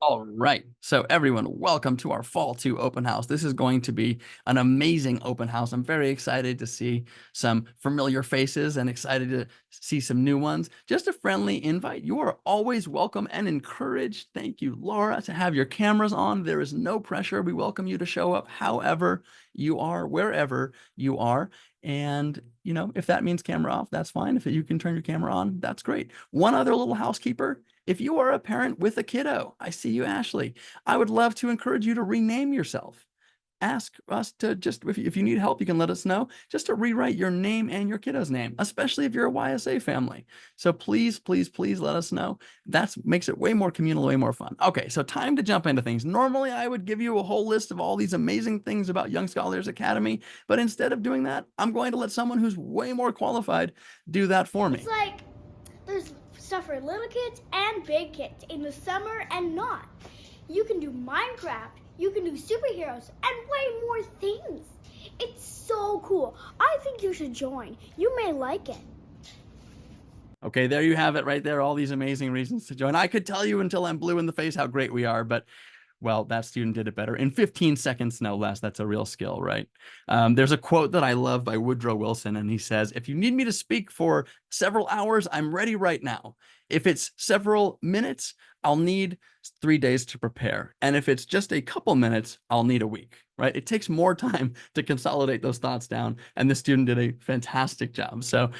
All right. So everyone, welcome to our Fall 2 open house. This is going to be an amazing open house. I'm very excited to see some familiar faces and excited to see some new ones. Just a friendly invite. You are always welcome and encouraged. Thank you, Laura, to have your cameras on. There is no pressure. We welcome you to show up however you are, wherever you are. And, if that means camera off, that's fine. If you can turn your camera on, that's great. One other little housekeeper. If you are a parent with a kiddo, I see you, Ashley. I would love to encourage you to rename yourself. Ask us to just, if you need help, you can let us know, just to rewrite your name and your kiddo's name, especially if you're a YSA family. So please, please, please let us know. That makes it way more communal, way more fun. Okay, so time to jump into things. Normally, I would give you a whole list of all these amazing things about Young Scholars Academy, but instead of doing that, I'm going to let someone who's way more qualified do that for me. It's like there's stuff for little kids and big kids in the summer and not. You can do Minecraft, you can do superheroes, and way more things. It's so cool. I think you should join. You may like it. Okay, there you have it right there. All these amazing reasons to join. I could tell you until I'm blue in the face how great we are, but well, that student did it better in 15 seconds, no less. That's a real skill, right? There's a quote that I love by Woodrow Wilson, and he says, if you need me to speak for several hours, I'm ready right now. If it's several minutes, I'll need 3 days to prepare. And if it's just a couple minutes, I'll need a week, right? It takes more time to consolidate those thoughts down, and the student did a fantastic job. So,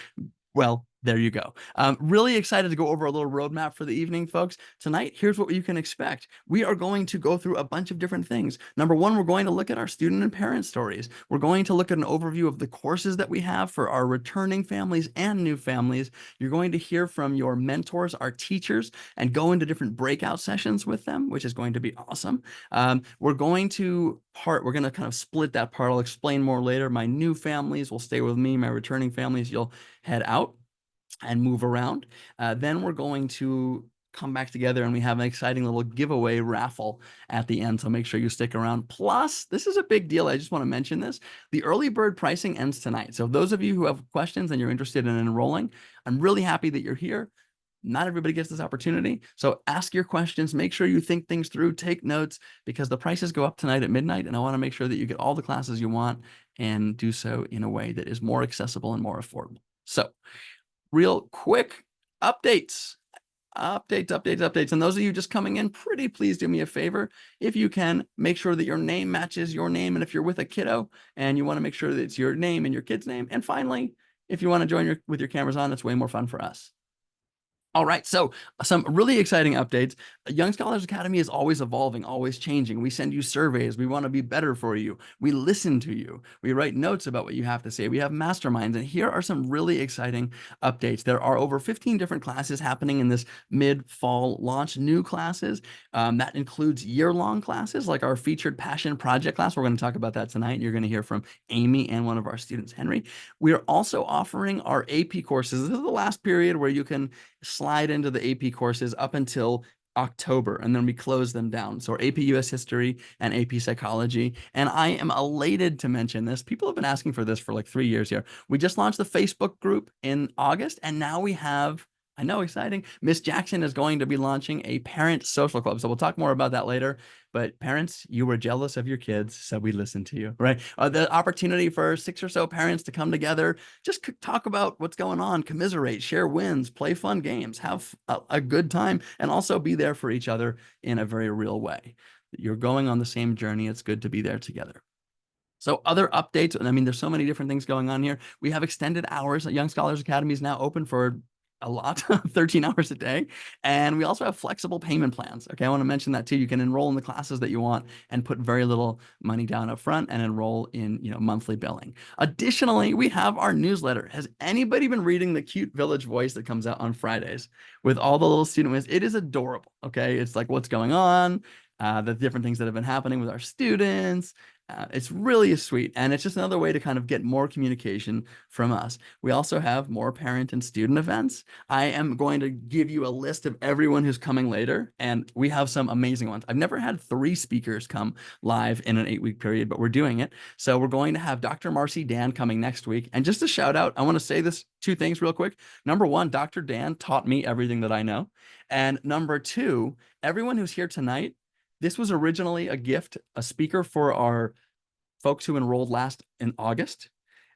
well, there you go. Really excited to go over a little roadmap for the evening, folks. Tonight, here's what you can expect. We are going to go through a bunch of different things. Number one, we're going to look at our student and parent stories. We're going to look at an overview of the courses that we have for our returning families and new families. You're going to hear from your mentors, our teachers, and go into different breakout sessions with them, which is going to be awesome. We're going to kind of split that part. I'll explain more later. My new families will stay with me. My returning families, you'll head out and move around. Then we're going to come back together and we have an exciting little giveaway raffle at the end. So make sure you stick around. Plus, this is a big deal. I just want to mention this. The early bird pricing ends tonight. So those of you who have questions and you're interested in enrolling, I'm really happy that you're here. Not everybody gets this opportunity. So ask your questions, make sure you think things through, take notes, because the prices go up tonight at midnight. And I want to make sure that you get all the classes you want and do so in a way that is more accessible and more affordable. So real quick updates. And those of you just coming in, pretty please do me a favor. If you can, make sure that your name matches your name. And if you're with a kiddo and you want to make sure that it's your name and your kid's name. And finally, if you want to join with your cameras on, it's way more fun for us. All right, so some really exciting updates. Young Scholars Academy is always evolving, always changing. We send you surveys. We want to be better for you. We listen to you. We write notes about what you have to say. We have masterminds, and here are some really exciting updates. There are over 15 different classes happening in this mid-fall launch, new classes. That includes year-long classes, like our featured passion project class. We're going to talk about that tonight. You're going to hear from Amy and one of our students, Henry. We are also offering our AP courses. This is the last period where you can slide into the AP courses up until October, and then we close them down. So AP US History and AP Psychology. And I am elated to mention this. People have been asking for this for like 3 years here. We just launched the Facebook group in August, and now we have, I know, exciting, Miss Jackson is going to be launching a parent social club. So we'll talk more about that later. But parents, you were jealous of your kids, so we listened to you, right? The opportunity for 6 or so parents to come together, just talk about what's going on, commiserate, share wins, play fun games, have a good time, and also be there for each other in a very real way. You're going on the same journey. It's good to be there together. So other updates, and I mean, there's so many different things going on here. We have extended hours. Young Scholars Academy is now open for a lot, 13 hours a day. And we also have flexible payment plans. Okay, I want to mention that too. You can enroll in the classes that you want and put very little money down up front and enroll in, monthly billing. Additionally, we have our newsletter. Has anybody been reading the cute Village Voice that comes out on Fridays with all the little student wins? It is adorable. Okay, it's like what's going on, the different things that have been happening with our students. It's really sweet. And it's just another way to kind of get more communication from us. We also have more parent and student events. I am going to give you a list of everyone who's coming later, and we have some amazing ones. I've never had 3 speakers come live in an 8-week period, but we're doing it. So we're going to have Dr. Marcy Dan coming next week. And just a shout out, I want to say this 2 things real quick. Number one, Dr. Dan taught me everything that I know. And number two, everyone who's here tonight, this was originally a gift, a speaker for our folks who enrolled last in August.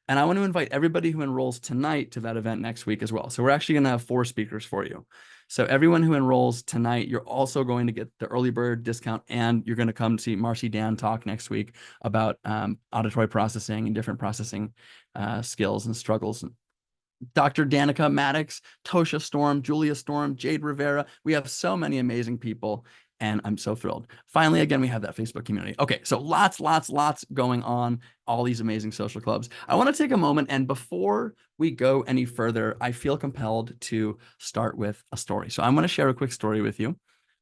And I want to invite everybody who enrolls tonight to that event next week as well. So we're actually going to have 4 speakers for you. So everyone who enrolls tonight, you're also going to get the early bird discount, and you're going to come see Marcy Dan talk next week about auditory processing and different processing skills and struggles. Dr. Danica Maddox, Tosha Storm, Julia Storm, Jade Rivera. We have so many amazing people, and I'm so thrilled. Finally, again, we have that Facebook community. Okay, so lots going on, all these amazing social clubs. I want to take a moment, and before we go any further, I feel compelled to start with a story. So I'm going to share a quick story with you.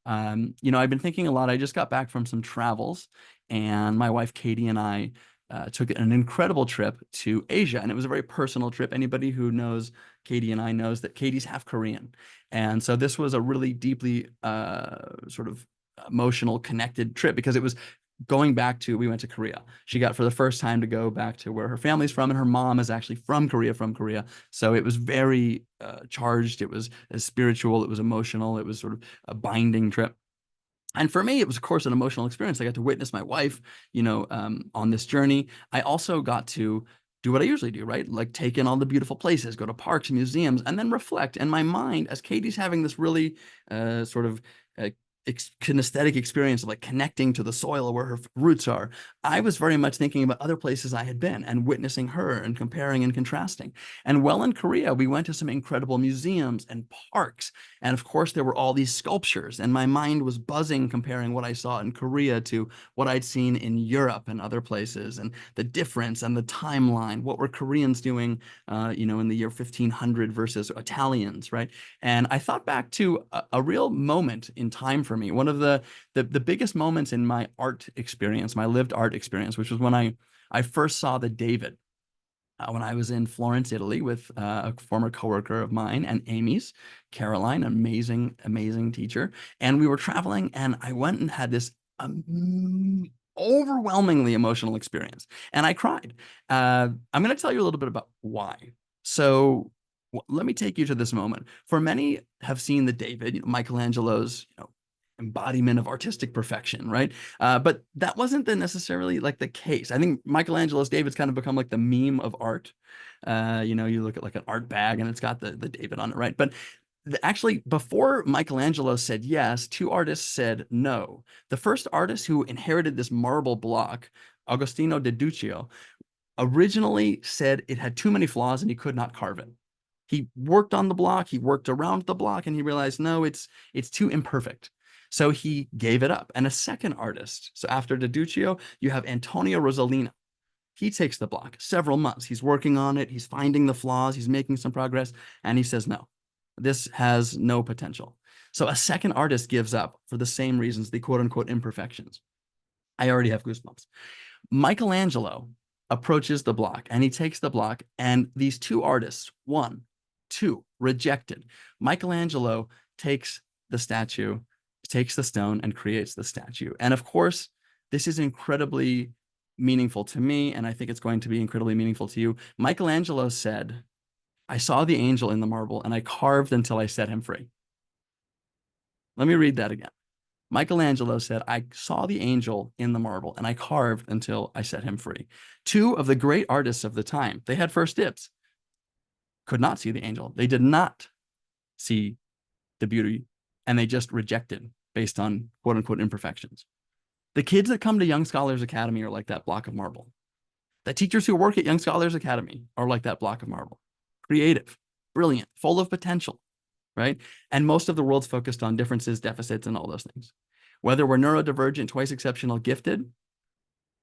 I've been thinking a lot. I just got back from some travels, and my wife, Katie, and I took an incredible trip to Asia, and it was a very personal trip. Anybody who knows Katie and I knows that Katie's half Korean, and so this was a really deeply sort of emotional, connected trip because it was going back to, we went to Korea. She got for the first time to go back to where her family's from, and her mom is actually from Korea. So it was very charged. It was spiritual. It was emotional. It was sort of a binding trip. And for me, it was, of course, an emotional experience. I got to witness my wife, on this journey. I also got to do what I usually do, right? Like take in all the beautiful places, go to parks, museums, and then reflect. And my mind, as Katie's having this really sort of kinesthetic experience of like connecting to the soil where her roots are, I was very much thinking about other places I had been and witnessing her and comparing and contrasting. And while in Korea, we went to some incredible museums and parks. And of course, there were all these sculptures, and my mind was buzzing comparing what I saw in Korea to what I'd seen in Europe and other places, and the difference and the timeline. What were Koreans doing, in the year 1500 versus Italians, right? And I thought back to a real moment in time for me. One of the biggest moments in my art experience, my lived art experience, which was when I first saw the David. When I was in Florence, Italy, with a former coworker of mine and Amy's, Caroline, amazing teacher. And we were traveling, and I went and had this overwhelmingly emotional experience, and I cried. I'm going to tell you a little bit about why. So let me take you to this moment. For many have seen the David, Michelangelo's, embodiment of artistic perfection, right? But that wasn't necessarily like the case. I think Michelangelo's David's kind of become like the meme of art. You look at like an art bag and it's got the David on it, right? But actually, before Michelangelo said yes, 2 artists said no. The first artist who inherited this marble block, Agostino de Duccio, originally said it had too many flaws and he could not carve it. He worked on the block, he worked around the block, and he realized, no, it's too imperfect. So he gave it up. And a second artist, so after De Duccio, you have Antonio Rosalino. He takes the block several months. He's working on it. He's finding the flaws. He's making some progress. And he says, no, this has no potential. So a second artist gives up for the same reasons, the quote unquote imperfections. I already have goosebumps. Michelangelo approaches the block, and he takes the block, and these 2 artists, 1, 2, rejected. Michelangelo takes the statue, takes the stone, and creates the statue. And of course, this is incredibly meaningful to me, and I think it's going to be incredibly meaningful to you. Michelangelo said, I saw the angel in the marble, and I carved until I set him free. Let me read that again. Michelangelo said, I saw the angel in the marble, and I carved until I set him free. 2 of the great artists of the time, they had first dibs, could not see the angel. They did not see the beauty, and they just rejected based on quote unquote imperfections. The kids that come to Young Scholars Academy are like that block of marble. The teachers who work at Young Scholars Academy are like that block of marble. Creative, brilliant, full of potential, right? And most of the world's focused on differences, deficits, and all those things. Whether we're neurodivergent, twice exceptional, gifted,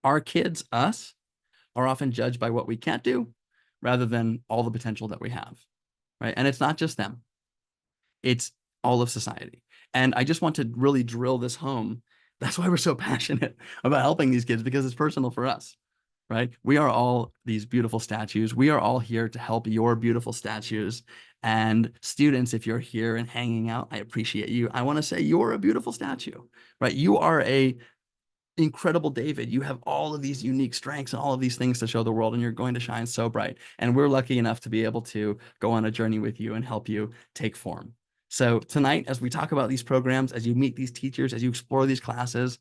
our kids, us, are often judged by what we can't do rather than all the potential that we have, right? And it's not just them. It's all of society. And I just want to really drill this home. That's why we're so passionate about helping these kids, because it's personal for us, right? We are all these beautiful statues. We are all here to help your beautiful statues. And students, if you're here and hanging out, I appreciate you. I want to say you're a beautiful statue, right? You are a incredible David. You have all of these unique strengths and all of these things to show the world, and you're going to shine so bright. And we're lucky enough to be able to go on a journey with you and help you take form. So tonight, as we talk about these programs, as you meet these teachers, as you explore these classes,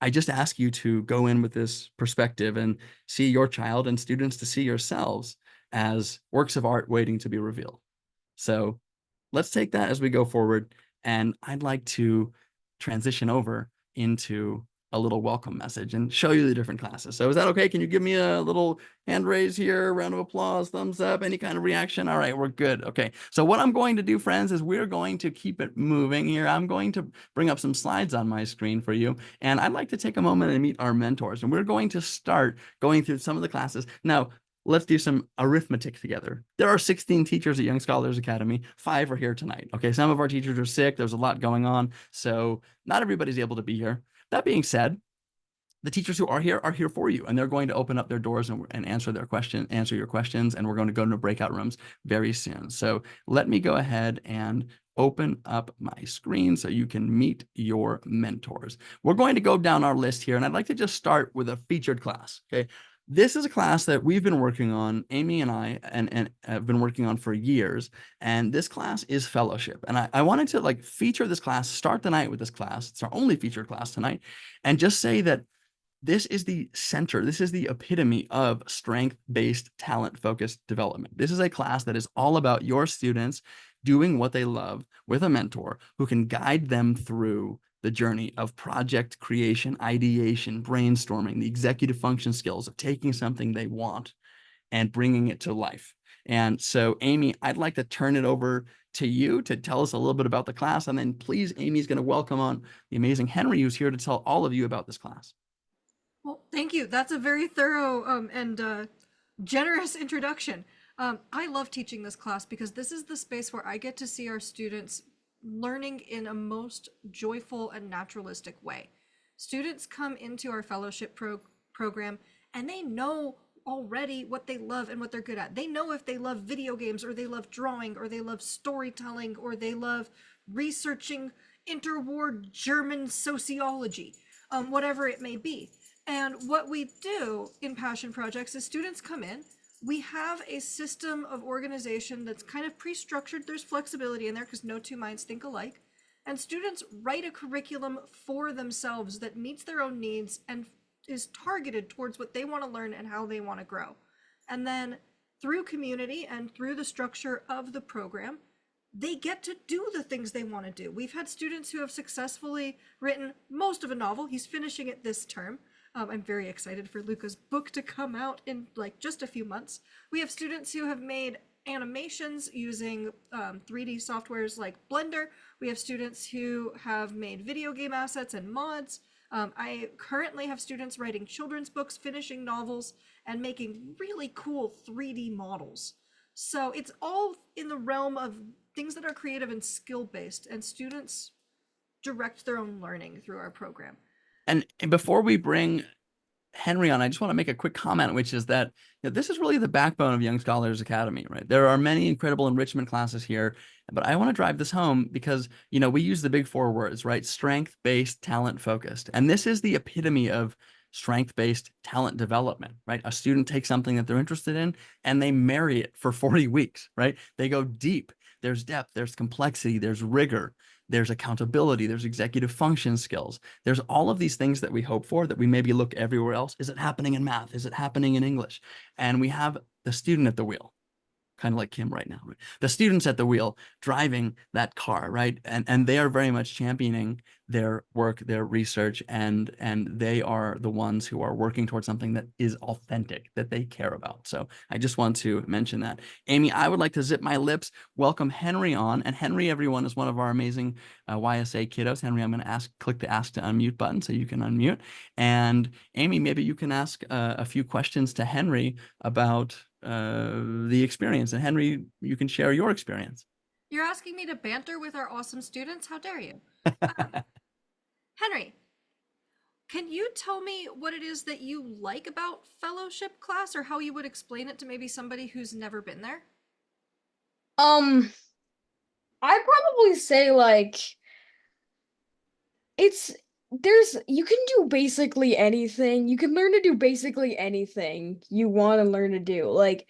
I just ask you to go in with this perspective and see your child, and students to see yourselves as works of art waiting to be revealed. So let's take that as we go forward. And I'd like to transition over into a little welcome message and show you the different classes. So is that okay? Can you give me a little hand raise here, round of applause, thumbs up, any kind of reaction? All right, we're good. Okay. So what I'm going to do, friends, is we're going to keep it moving here. I'm going to bring up some slides on my screen for you. And I'd like to take a moment and meet our mentors. And we're going to start going through some of the classes. Now, let's do some arithmetic together. There are 16 teachers at Young Scholars Academy. 5 are here tonight. Okay, some of our teachers are sick. There's a lot going on. So not everybody's able to be here. That being said, the teachers who are here for you, and they're going to open up their doors and answer your questions, and we're going to go into breakout rooms very soon. So let me go ahead and open up my screen so you can meet your mentors. We're going to go down our list here, and I'd like to just start with a featured class. Okay. This is a class that we've been working on, Amy and I, and have been working on for years. And this class is fellowship. And I wanted to like feature this class, start the night with this class. It's our only featured class tonight. And just say that this is the center. This is the epitome of strength-based, talent-focused development. This is a class that is all about your students doing what they love with a mentor who can guide them through the journey of project creation, ideation, brainstorming, the executive function skills of taking something they want and bringing it to life. And so, Amy, I'd like to turn it over to you to tell us a little bit about the class. And then please, Amy's going to welcome on the amazing Henry, who's here to tell all of you about this class. Well, thank you. That's a very thorough and generous introduction. I love teaching this class because this is the space where I get to see our students learning in a most joyful and naturalistic way. Students come into our fellowship program and they know already what they love and what they're good at. They know if they love video games or they love drawing or they love storytelling or they love researching interwar German sociology, whatever it may be. And what we do in passion projects is students come in, we have a system of organization that's kind of pre-structured. There's flexibility in there because no two minds think alike. And students write a curriculum for themselves that meets their own needs and is targeted towards what they want to learn and how they want to grow. And then through community and through the structure of the program, they get to do the things they want to do. We've had students who have successfully written most of a novel. He's finishing it this term. I'm very excited for Luca's book to come out in like just a few months. We have students who have made animations using 3D softwares like Blender. We have students who have made video game assets and mods. I currently have students writing children's books, finishing novels, and making really cool 3D models. So it's all in the realm of things that are creative and skill-based, and students direct their own learning through our program. And before we bring Henry on, I just want to make a quick comment, which is that this is really the backbone of Young Scholars Academy, right? There are many incredible enrichment classes here, but I want to drive this home because, we use the big 4 words, right? Strength-based, talent-focused. And this is the epitome of strength-based talent development, right? A student takes something that they're interested in and they marry it for 40 weeks, right? They go deep. There's depth, there's complexity, there's rigor, there's accountability, there's executive function skills. There's all of these things that we hope for that we maybe look everywhere else. Is it happening in math? Is it happening in English? And we have the student at the wheel, kind of like Kim right now. Right? The students at the wheel driving that car, right? And they are very much championing their work, their research, and they are the ones who are working towards something that is authentic, that they care about. So I just want to mention that. Amy, I would like to zip my lips, welcome Henry on. And Henry, everyone, is one of our amazing YSA kiddos. Henry, I'm going to click the ask to unmute button so you can unmute. And Amy, maybe you can ask a few questions to Henry about the experience. And Henry, you can share your experience. You're asking me to banter with our awesome students? How dare you? Henry, Can you tell me what it is that you like about fellowship class, or how you would explain it to maybe somebody who's never been there? Um, I'd probably say like it's there's you can do basically anything. You can learn to do basically anything you want to learn to do. Like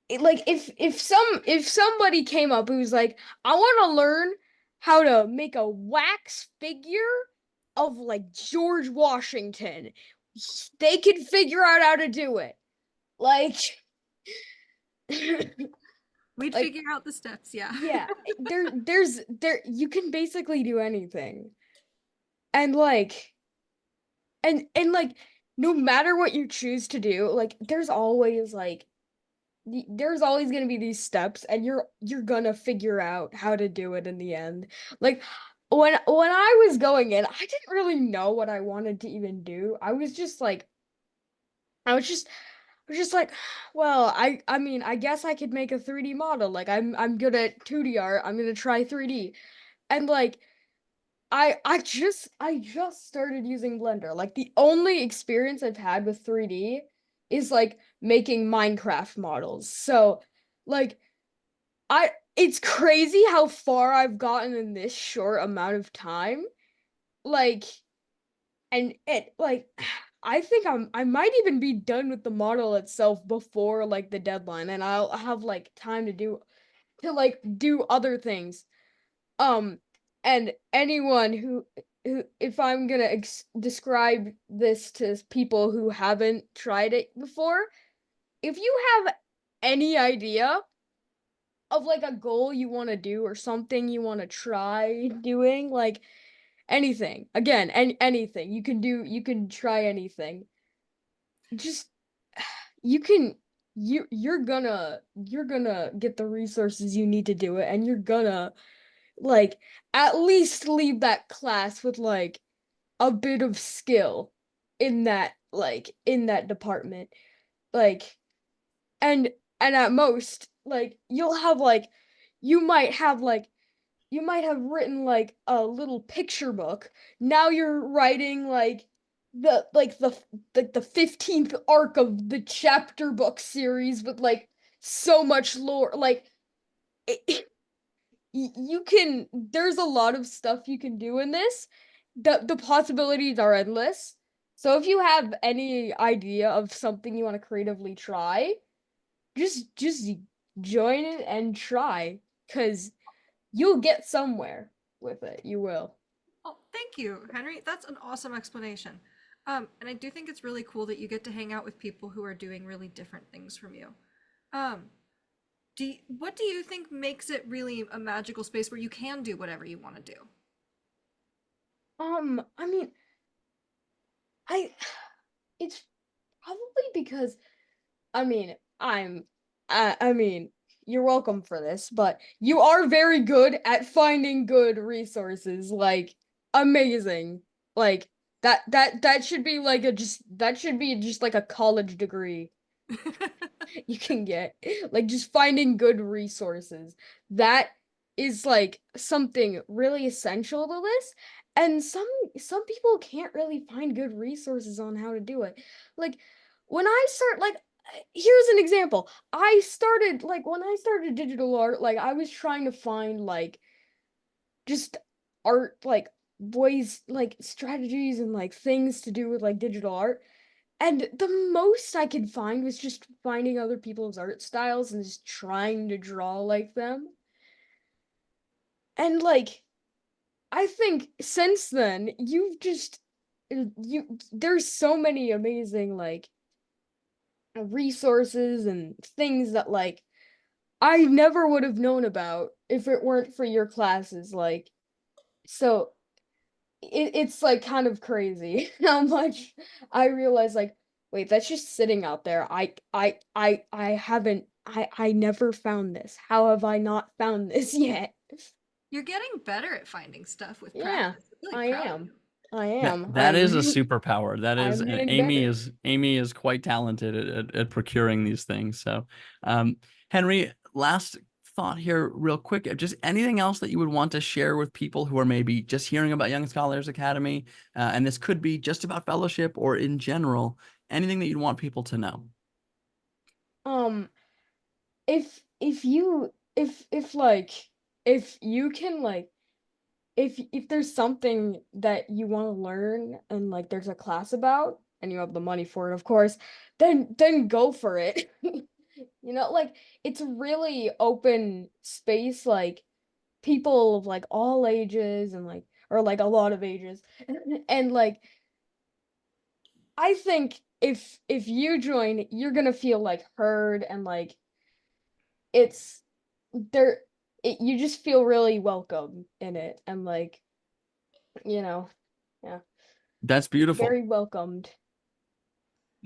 if somebody came up who's like, I want to learn how to make a wax figure of like George Washington, they could figure out how to do it. Like We'd like figure out the steps, yeah. yeah, there you can basically do anything. And like and like no matter what you choose to do, like there's always going to be these steps and you're going to figure out how to do it in the end. Like when I was going in, I didn't really know what I wanted to even do. I was just like, well, I mean, I guess I could make a 3D model. Like I'm good at 2D art. I'm going to try 3D. And like I just started using Blender. Like the only experience I've had with 3D is like making Minecraft models. So like I it's crazy how far I've gotten in this short amount of time. Like and it like I think I might even be done with the model itself before like the deadline, and I'll have like time to like do other things. Um, and anyone who if I'm gonna describe this to people who haven't tried it before, if you have any idea of like a goal you want to do or something you want to try doing, like anything, again, anything you can try anything. Just you can you're gonna get the resources you need to do it, and you're gonna like at least leave that class with like a bit of skill in that department, like and at most like you'll have like you might have like you might have written like a little picture book. Now you're writing like the 15th arc of the chapter book series with like so much lore, like it, you can there's a lot of stuff you can do in this. The possibilities are endless. So if you have any idea of something you want to creatively try, just join it and try, cuz you'll get somewhere with it. You will. Oh, thank you, Henry. That's an awesome explanation. And I do think it's really cool that you get to hang out with people who are doing really different things from you. Um, what do you think makes it really a magical space where you can do whatever you want to do? I mean, I it's probably because I mean, I mean, you're welcome for this, but you are very good at finding good resources, like amazing. Like that should be like a just that should be just like a college degree you can get. Like just finding good resources. That is like something really essential to this. And some people can't really find good resources on how to do it. Like when I start like here's an example. I started like when I started digital art, like I was trying to find like just art like ways like strategies and like things to do with like digital art. And the most I could find was just finding other people's art styles and just trying to draw like them. And like I think since then you there's so many amazing like resources and things that like I never would have known about if it weren't for your classes, like so it's like kind of crazy how much I realize like wait, that's just sitting out there. I haven't I never found this. How have I not found this yet? You're getting better at finding stuff with Yeah, practice. I'm really I proud of am. you. I That am. that is a superpower. That is I'm getting Amy better. is Amy is quite talented at procuring these things. So, Henry, last thought here real quick. Just anything else that you would want to share with people who are maybe just hearing about Young Scholars Academy, and this could be just about fellowship or in general, anything that you'd want people to know. Um, if you if like if you can like if there's something that you want to learn and like there's a class about and you have the money for it, of course, then go for it. You know, like it's a really open space, like people of like all ages and like or like a lot of ages. And like I think if you join, you're gonna feel like heard and like it's there you just feel really welcome in it and like, you know, yeah, That's beautiful. very welcomed.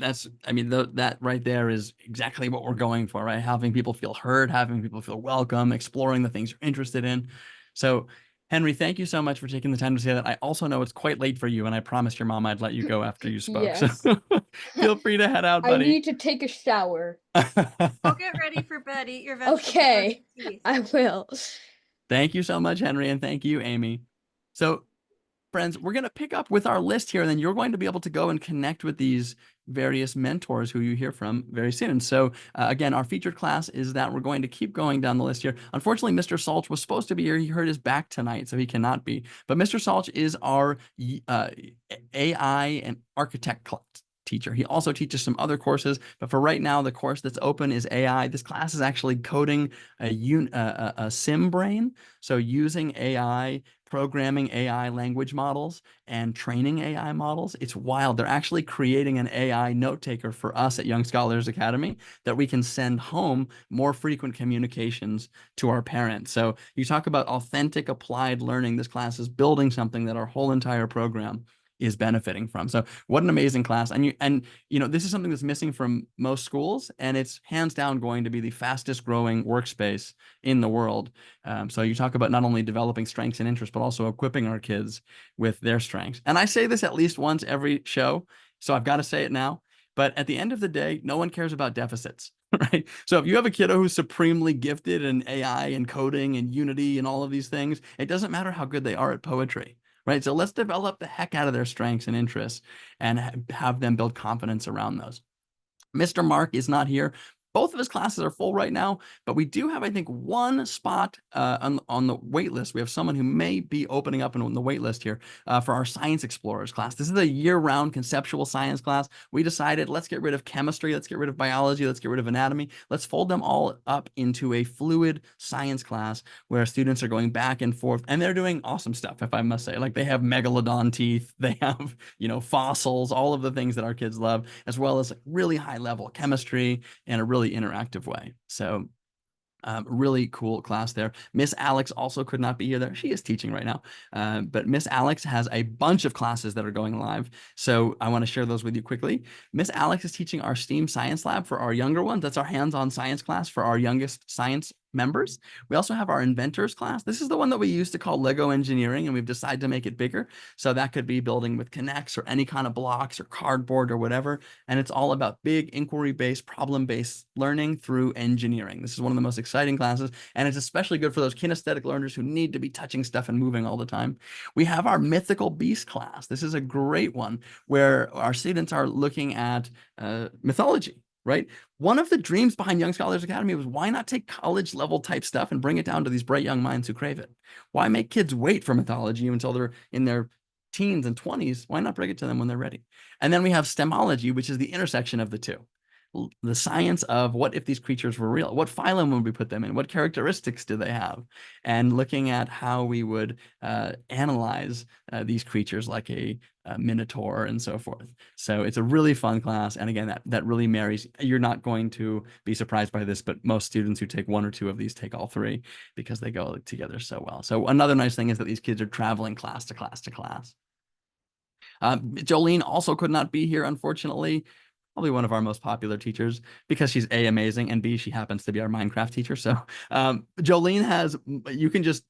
I mean, that right there is exactly what we're going for, right? Having people feel heard, having people feel welcome, exploring the things you're interested in. So, Henry, thank you so much for taking the time to say that. I also know it's quite late for you, and I promised your mom I'd let you go after you spoke. So Yes. feel free to head out, I buddy. need to take a shower. Go get ready for bed. Eat your vegetables. brush Okay, your teeth. I will. Thank you so much, Henry, and thank you, Amy. So, friends, we're going to pick up with our list here, and then you're going to be able to go and connect with these various mentors who you hear from very soon. And so, again, our featured class is that we're going to keep going down the list here. Unfortunately, Mr. Salch was supposed to be here. He hurt his back tonight, so he cannot be. But Mr. Salch is our AI and architect teacher. He also teaches some other courses, but for right now, the course that's open is AI. This class is actually coding a sim brain, so using AI, programming AI language models and training AI models. It's wild. They're actually creating an AI note taker for us at Young Scholars Academy that we can send home more frequent communications to our parents. So you talk about authentic applied learning. This class is building something that our whole entire program is benefiting from. So what an amazing class. And you know, this is something that's missing from most schools, and it's hands down going to be the fastest growing workspace in the world. So you talk about not only developing strengths and interests, but also equipping our kids with their strengths. And I say this at least once every show, so I've got to say it now. But at the end of the day, no one cares about deficits, right? So if you have a kiddo who's supremely gifted in AI and coding and Unity and all of these things, it doesn't matter how good they are at poetry, right? So let's develop the heck out of their strengths and interests and have them build confidence around those. Mr. Mark is not here. Both of his classes are full right now, but we do have, I think, one spot on the wait list. We have someone who may be opening up on the wait list here for our Science Explorers class. This is a year-round conceptual science class. We decided let's get rid of chemistry, let's get rid of biology, let's get rid of anatomy. Let's fold them all up into a fluid science class where students are going back and forth, and they're doing awesome stuff, if I must say. Like they have megalodon teeth, they have, you know, fossils, all of the things that our kids love, as well as like really high-level chemistry in a really interactive way. So really cool class there. Miss Alex also could not be here there. She is teaching right now. But Miss Alex has a bunch of classes that are going live. So I want to share those with you quickly. Miss Alex is teaching our STEAM Science Lab for our younger ones. That's our hands-on science class for our youngest science members. We also have our inventors class. This is the one that we used to call Lego engineering, and we've decided to make it bigger. So that could be building with Connects or any kind of blocks or cardboard or whatever. And it's all about big inquiry-based, problem-based learning through engineering. This is one of the most exciting classes, and it's especially good for those kinesthetic learners who need to be touching stuff and moving all the time. We have our mythical beast class. This is a great one where our students are looking at mythology, right? One of the dreams behind Young Scholars Academy was why not take college level type stuff and bring it down to these bright young minds who crave it? Why make kids wait for mythology until they're in their teens and 20s? Why not bring it to them when they're ready? And then we have STEMology, which is the intersection of the two. The science of what if these creatures were real? What phylum would we put them in? What characteristics do they have? And looking at how we would analyze these creatures like a minotaur and so forth. So it's a really fun class. And again, that really marries. You're not going to be surprised by this, but most students who take one or two of these take all three because they go together so well. So another nice thing is that these kids are traveling class to class to class. Jolene also could not be here, unfortunately. Probably one of our most popular teachers because she's A, amazing, and B, she happens to be our Minecraft teacher. So Jolene has, you can just,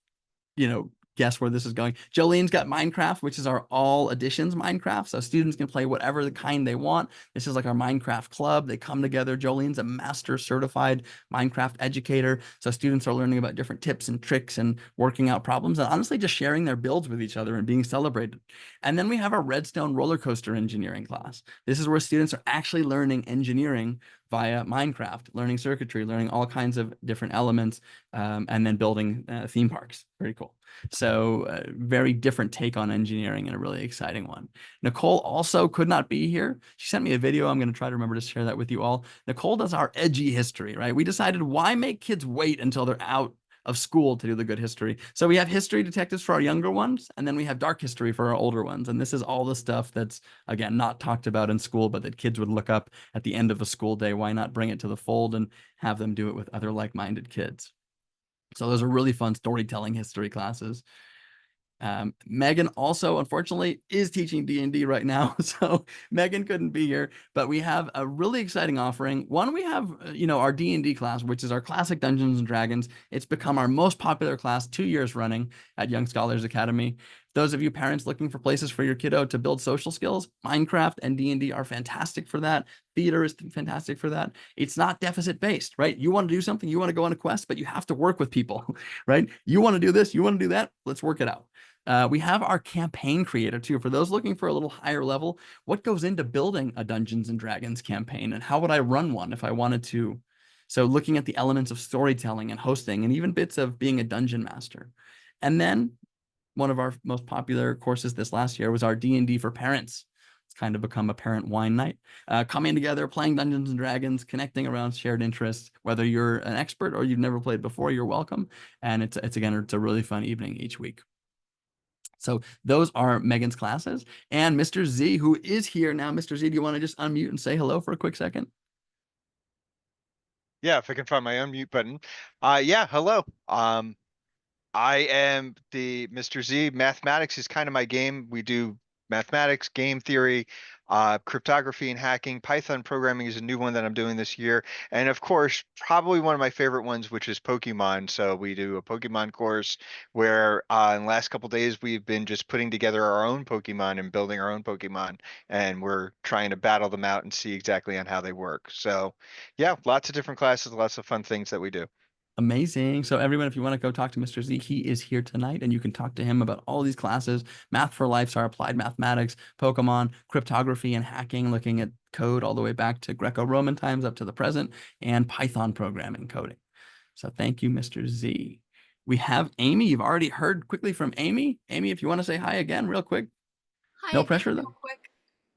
you know, guess where this is going. Jolene's got Minecraft, which is our all editions Minecraft. So students can play whatever the kind they want. This is like our Minecraft club. They come together. Jolene's a master certified Minecraft educator. So students are learning about different tips and tricks and working out problems and honestly just sharing their builds with each other and being celebrated. And then we have our Redstone roller coaster engineering class. This is where students are actually learning engineering via Minecraft, learning circuitry, learning all kinds of different elements, and then building theme parks. Very cool. So very different take on engineering and a really exciting one. Nicole also could not be here. She sent me a video. I'm going to try to remember to share that with you all. Nicole does our edgy history, right? We decided why make kids wait until they're out of school to do the good history. So we have history detectives for our younger ones, and then we have dark history for our older ones. And this is all the stuff that's, again, not talked about in school, but that kids would look up at the end of a school day. Why not bring it to the fold and have them do it with other like-minded kids? So those are really fun storytelling history classes. Megan also, unfortunately, is teaching D&D right now. So Megan couldn't be here, but we have a really exciting offering. One, we have, our D&D class, which is our classic Dungeons and Dragons. It's become our most popular class 2 years running at Young Scholars Academy. Those of you parents looking for places for your kiddo to build social skills, Minecraft and D&D are fantastic for that. Theater is fantastic for that. It's not deficit based, right? You want to do something, you want to go on a quest, but you have to work with people, right? You want to do this, you want to do that, let's work it out. We have our campaign creator too. For those looking for a little higher level, what goes into building a Dungeons and Dragons campaign and how would I run one if I wanted to? So looking at the elements of storytelling and hosting and even bits of being a dungeon master. And then one of our most popular courses this last year was our D&D for parents. It's kind of become a parent wine night, coming together, playing Dungeons and Dragons, connecting around shared interests. Whether you're an expert or you've never played before, you're welcome. And it's a really fun evening each week. So those are Megan's classes. And Mr. Z, who is here now. Mr. Z, do you want to just unmute and say hello for a quick second? Yeah, if I can find my unmute button. Yeah, hello. I am the Mr. Z. Mathematics is kind of my game. We do mathematics, game theory, cryptography and hacking. Python programming is a new one that I'm doing this year. And of course, probably one of my favorite ones, which is Pokemon. So we do a Pokemon course where in the last couple days, we've been just putting together our own Pokemon and building our own Pokemon. And we're trying to battle them out and see exactly on how they work. So yeah, lots of different classes, lots of fun things that we do. Amazing. So everyone, if you want to go talk to Mr. Z, he is here tonight and you can talk to him about all these classes. Math for Life, our applied mathematics, Pokemon, cryptography and hacking, looking at code all the way back to Greco-Roman times up to the present, and Python programming coding. So thank you, Mr. Z. We have Amy. You've already heard quickly from Amy. Amy, if you want to say hi again real quick. Hi No again, pressure real though. quick.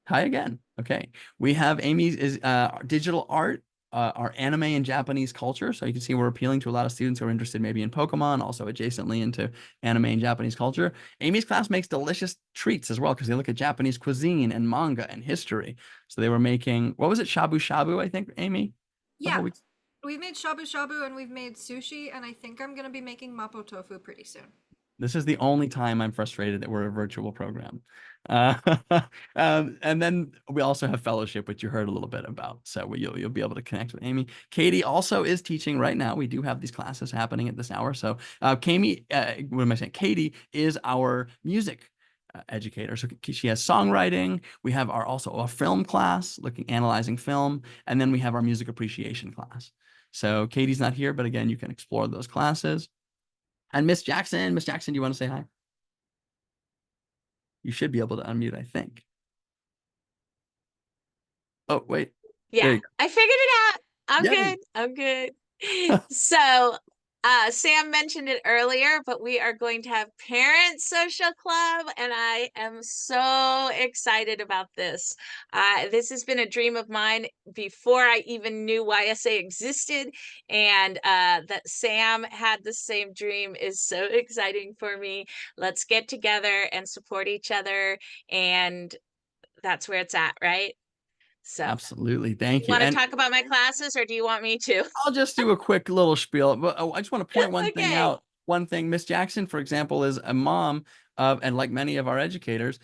Hi again. Okay. We have Amy's is digital art, our anime and Japanese culture. So you can see we're appealing to a lot of students who are interested maybe in Pokemon, also adjacently into anime and Japanese culture. Amy's class makes delicious treats as well because they look at Japanese cuisine and manga and history. So they were making, what was it? Shabu shabu, I think, Amy? Yeah, we've made shabu shabu and we've made sushi, and I think I'm gonna be making mapo tofu pretty soon. This is the only time I'm frustrated that we're a virtual program. Uh, and then we also have fellowship, which you heard a little bit about. So you'll be able to connect with Amy. Katie also is teaching right now. We do have these classes happening at this hour. So what am I saying? Katie is our music educator. So she has songwriting. We have also a film class, analyzing film. And then we have our music appreciation class. So Katie's not here, but again, you can explore those classes. And Miss Jackson, do you want to say hi? You should be able to unmute, I think. Oh, wait. There Yeah, you go. I figured it out. I'm Yay. good. I'm good. So, Sam mentioned it earlier, but we are going to have Parent Social Club, and I am so excited about this. This has been a dream of mine before I even knew YSA existed, and that Sam had the same dream is so exciting for me. Let's get together and support each other, and that's where it's at, right? So. Absolutely. Thank you. Want to And talk about my classes or do you want me to? I'll just do a quick little spiel. But I just want to point one thing Okay. out. One thing, Miss Jackson, for example, is a mom of, and like many of our educators,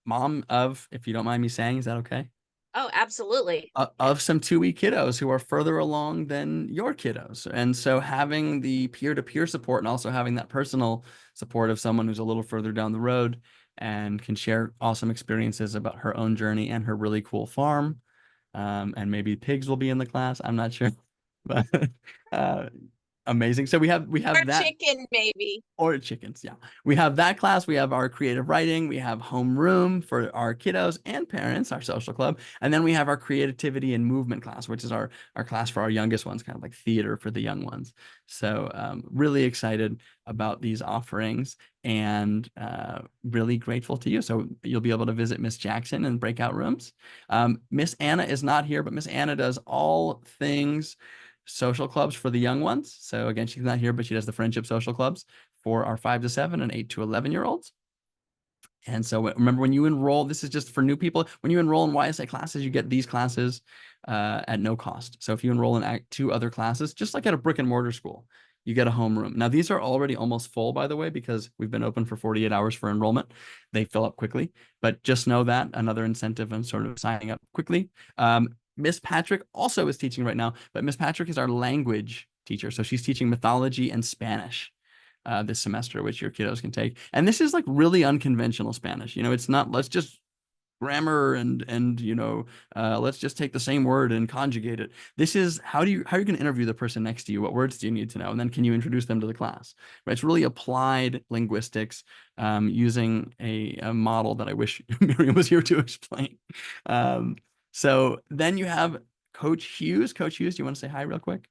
mom of, if you don't mind me saying, is that okay? Oh, absolutely. Of some 2E kiddos who are further along than your kiddos. And so having the peer-to-peer support and also having that personal support of someone who's a little further down the road and can share awesome experiences about her own journey and her really cool farm. And maybe pigs will be in the class. I'm not sure, but uh, amazing. So we Or have that. chicken, maybe. Or chickens, yeah. We have that class. We have our creative writing. We have homeroom for our kiddos and parents, our social club. And then we have our creativity and movement class, which is our class for our youngest ones, kind of like theater for the young ones. So really excited about these offerings and really grateful to you. So you'll be able to visit Miss Jackson in breakout rooms. Miss Anna is not here, but Miss Anna does all things social clubs for the young ones. So again, she's not here, but she does the friendship social clubs for our 5 to 7 and 8 to 11-year-olds. And so remember, when you enroll, this is just for new people. When you enroll in YSA classes, you get these classes at no cost. So if you enroll in 2 other classes, just like at a brick and mortar school, you get a homeroom. Now, these are already almost full, by the way, because we've been open for 48 hours for enrollment. They fill up quickly, but just know that another incentive and sort of signing up quickly. Miss Patrick also is teaching right now, but Miss Patrick is our language teacher. So she's teaching mythology and Spanish this semester, which your kiddos can take. And this is like really unconventional Spanish. It's not, let's just grammar and let's just take the same word and conjugate it. This is how are you going to interview the person next to you? What words do you need to know? And then can you introduce them to the class? Right? It's really applied linguistics using a model that I wish Miriam was here to explain. So then you have Coach Hughes. Coach Hughes, do you want to say hi real quick?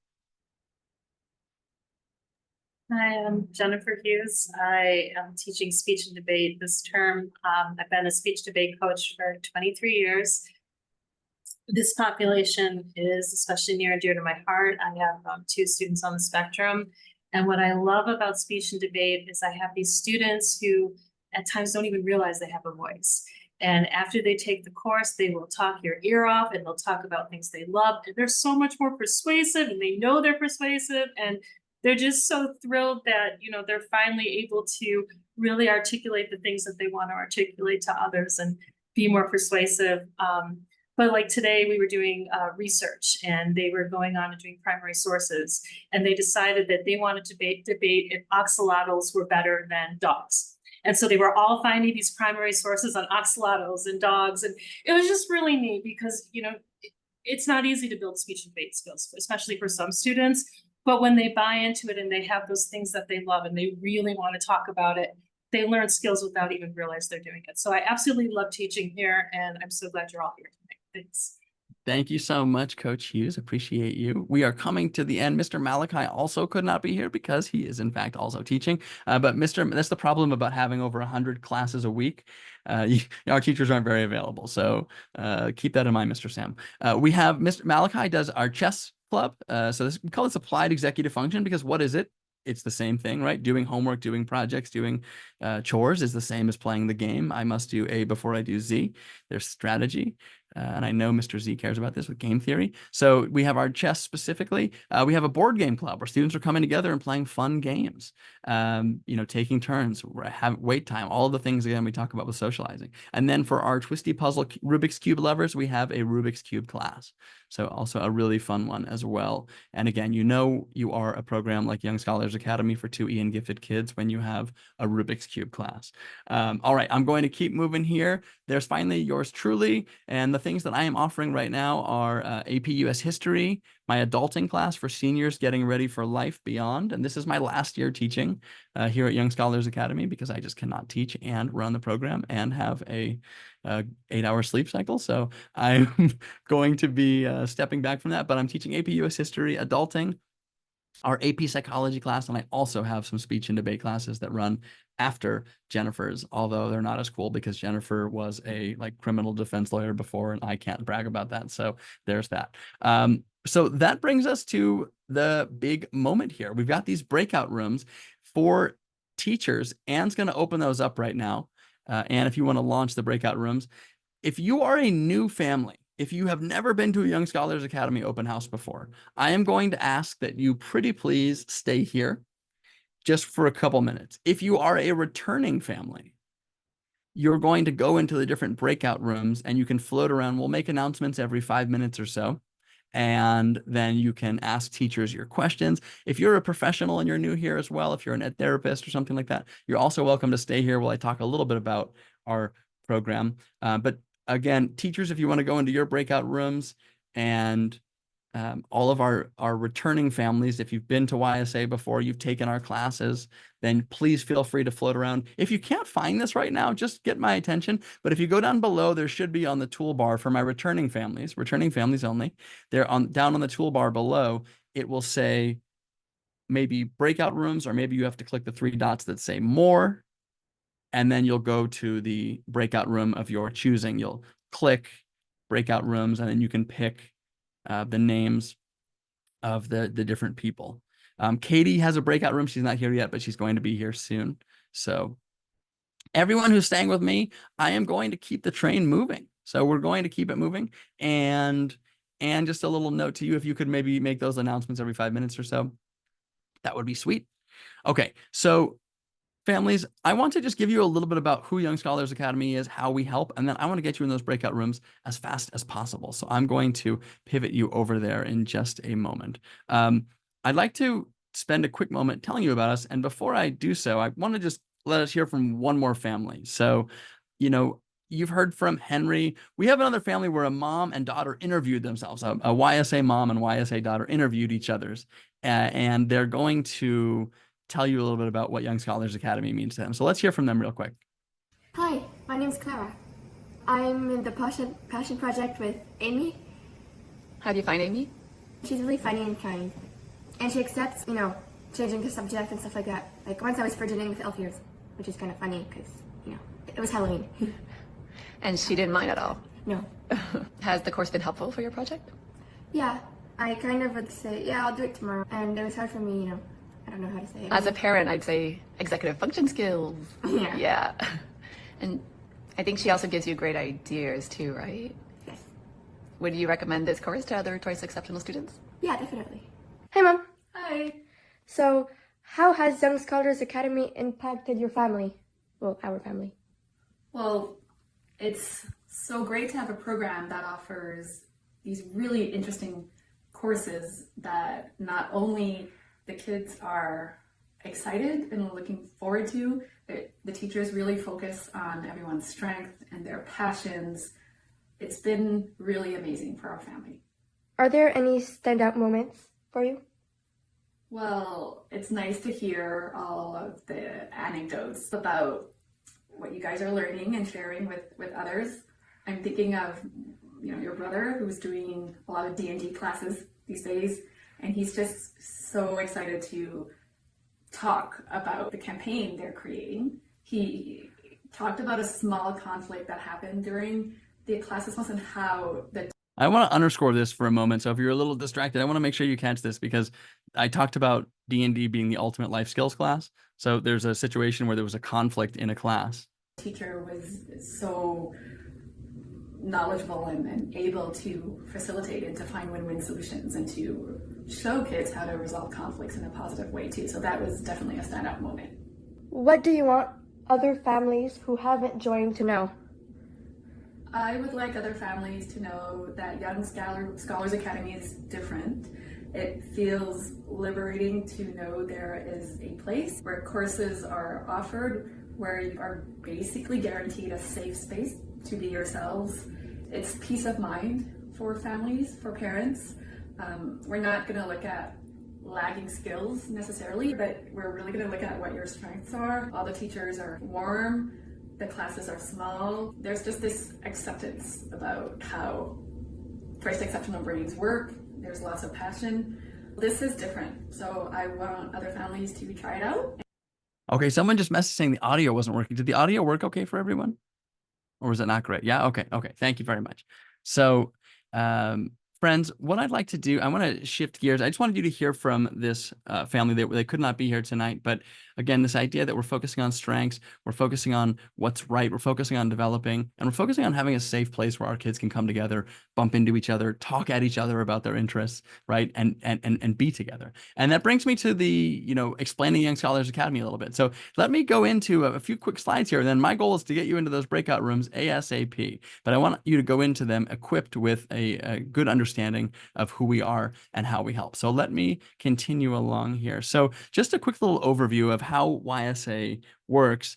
Hi, I'm Jennifer Hughes. I am teaching speech and debate this term. I've been a speech debate coach for 23 years. This population is especially near and dear to my heart. I have 2 students on the spectrum. And what I love about speech and debate is I have these students who at times don't even realize they have a voice. And after they take the course, they will talk your ear off and they'll talk about things they love. And they're so much more persuasive and they know they're persuasive. And they're just so thrilled that, they're finally able to really articulate the things that they want to articulate to others and be more persuasive. But like today we were doing research and they were going on and doing primary sources and they decided that they wanted to debate if axolotls were better than dogs. And so they were all finding these primary sources on axolotls and dogs. And it was just really neat because, it's not easy to build speech and debate skills, especially for some students. But when they buy into it and they have those things that they love and they really want to talk about it, they learn skills without even realize they're doing it. So I absolutely love teaching here and I'm so glad you're all here tonight. Thanks. Thank you so much, Coach Hughes. Appreciate you. We are coming to the end. Mr. Malachi also could not be here because he is in fact also teaching. But that's the problem about having over 100 classes a week. Our teachers aren't very available. So keep that in mind, Mr. Sam. We have Mr. Malachi does our chess club. We call this applied executive function because what is it? It's the same thing, right? Doing homework, doing projects, doing chores is the same as playing the game. I must do A before I do Z. There's strategy. And I know Mr. Z cares about this with game theory. So we have our chess specifically. We have a board game club where students are coming together and playing fun games, taking turns, have wait time, all of the things, again, we talk about with socializing. And then for our twisty puzzle Rubik's Cube lovers, we have a Rubik's Cube class. So also a really fun one as well. And again, you are a program like Young Scholars Academy for 2E and gifted kids when you have a Rubik's Cube class. All right, I'm going to keep moving here. There's finally yours truly. And the things that I am offering right now are AP US History, my adulting class for seniors getting ready for life beyond. And this is my last year teaching here at Young Scholars Academy because I just cannot teach and run the program and have a 8-hour sleep cycle. So I'm going to be stepping back from that, but I'm teaching AP US History, adulting, our AP Psychology class, and I also have some speech and debate classes that run after Jennifer's, although they're not as cool because Jennifer was a criminal defense lawyer before, and I can't brag about that. So there's that. So that brings us to the big moment here. We've got these breakout rooms for teachers. Anne's going to open those up right now. And if you want to launch the breakout rooms, if you are a new family, if you have never been to a Young Scholars Academy open house before, I am going to ask that you pretty please stay here just for a couple minutes. If you are a returning family, you're going to go into the different breakout rooms and you can float around. We'll make announcements every 5 minutes or so. And then you can ask teachers your questions. If you're a professional and you're new here as well, if you're an ed therapist or something like that, you're also welcome to stay here while I talk a little bit about our program. But again, teachers, if you want to go into your breakout rooms, and all of our returning families, if you've been to YSA before, you've taken our classes, then please feel free to float around. If you can't find this right now, just get my attention. But if you go down below, there should be on the toolbar for my returning families only. They're down on the toolbar below. It will say maybe breakout rooms, or maybe you have to click the 3 dots that say more. And then you'll go to the breakout room of your choosing. You'll click breakout rooms, and then you can pick the names of the different people. Katie has a breakout room. She's not here yet, but she's going to be here soon. So everyone who's staying with me, I am going to keep the train moving. So we're going to keep it moving. And just a little note to you, if you could maybe make those announcements every 5 minutes or so, that would be sweet. Okay, so families, I want to just give you a little bit about who Young Scholars Academy is, how we help, and then I want to get you in those breakout rooms as fast as possible. So I'm going to pivot you over there in just a moment. I'd like to spend a quick moment telling you about us. And before I do so, I want to just let us hear from one more family. So, you've heard from Henry. We have another family where a mom and daughter interviewed themselves. A YSA mom and YSA daughter interviewed each other's, and they're going to tell you a little bit about what Young Scholars Academy means to them. So let's hear from them real quick. Hi, my name's Clara. I'm in the Passion Project with Amy. How do you find Amy? She's really funny and kind. And she accepts, changing the subject and stuff like that. Like once I was fidgeting with elf ears, which is kind of funny because, it was Halloween. And she didn't mind at all? No. Has the course been helpful for your project? Yeah, I kind of would say, yeah, I'll do it tomorrow. And it was hard for me, I don't know how to say it. As a parent, I'd say executive function skills. Yeah. Yeah. And I think she also gives you great ideas too, right? Yes. Would you recommend this course to other twice exceptional students? Yeah, definitely. Hi, Mom. Hi. So, how has Young Scholars Academy impacted your family? Well, our family. Well, it's so great to have a program that offers these really interesting courses that not only the kids are excited and looking forward to, the teachers really focus on everyone's strength and their passions. It's been really amazing for our family. Are there any standout moments for you? Well, it's nice to hear all of the anecdotes about what you guys are learning and sharing with others. I'm thinking of, your brother who's doing a lot of D&D classes these days, and he's just so excited to talk about the campaign they're creating. He talked about a small conflict that happened during the classes once and how the I want to underscore this for a moment. So if you're a little distracted, I want to make sure you catch this, because I talked about D&D being the ultimate life skills class. So there's a situation where there was a conflict in a class. teacher was so knowledgeable and able to facilitate and to find win-win solutions and to show kids how to resolve conflicts in a positive way too. So that was definitely a standout moment. What do you want other families who haven't joined to know? I would like other families to know that Young Scholars Academy is different. It feels liberating to know there is a place where courses are offered, where you are basically guaranteed a safe space to be yourselves. It's peace of mind for families, for parents. We're not going to look at lagging skills necessarily, but we're really going to look at what your strengths are. All the teachers are warm. The classes are small. There's just this acceptance about how twice exceptional brains work. There's lots of passion. This is different. So I want other families to try it out. Okay, someone just messaged saying the audio wasn't working. Did the audio work okay for everyone? Or was it not great? Yeah, okay. Thank you very much. So, friends, what I'd like to do, I want to shift gears. I just wanted you to hear from this family. They could not be here tonight, but Again, this idea that we're focusing on strengths, we're focusing on what's right, we're focusing on developing, and we're focusing on having a safe place where our kids can come together, bump into each other, talk at each other about their interests, right? And be together. And that brings me to the, explaining Young Scholars Academy a little bit. So let me go into a few quick slides here. And then my goal is to get you into those breakout rooms ASAP. But I want you to go into them equipped with a good understanding of who we are and how we help. So let me continue along here. So just a quick little overview of how YSA works.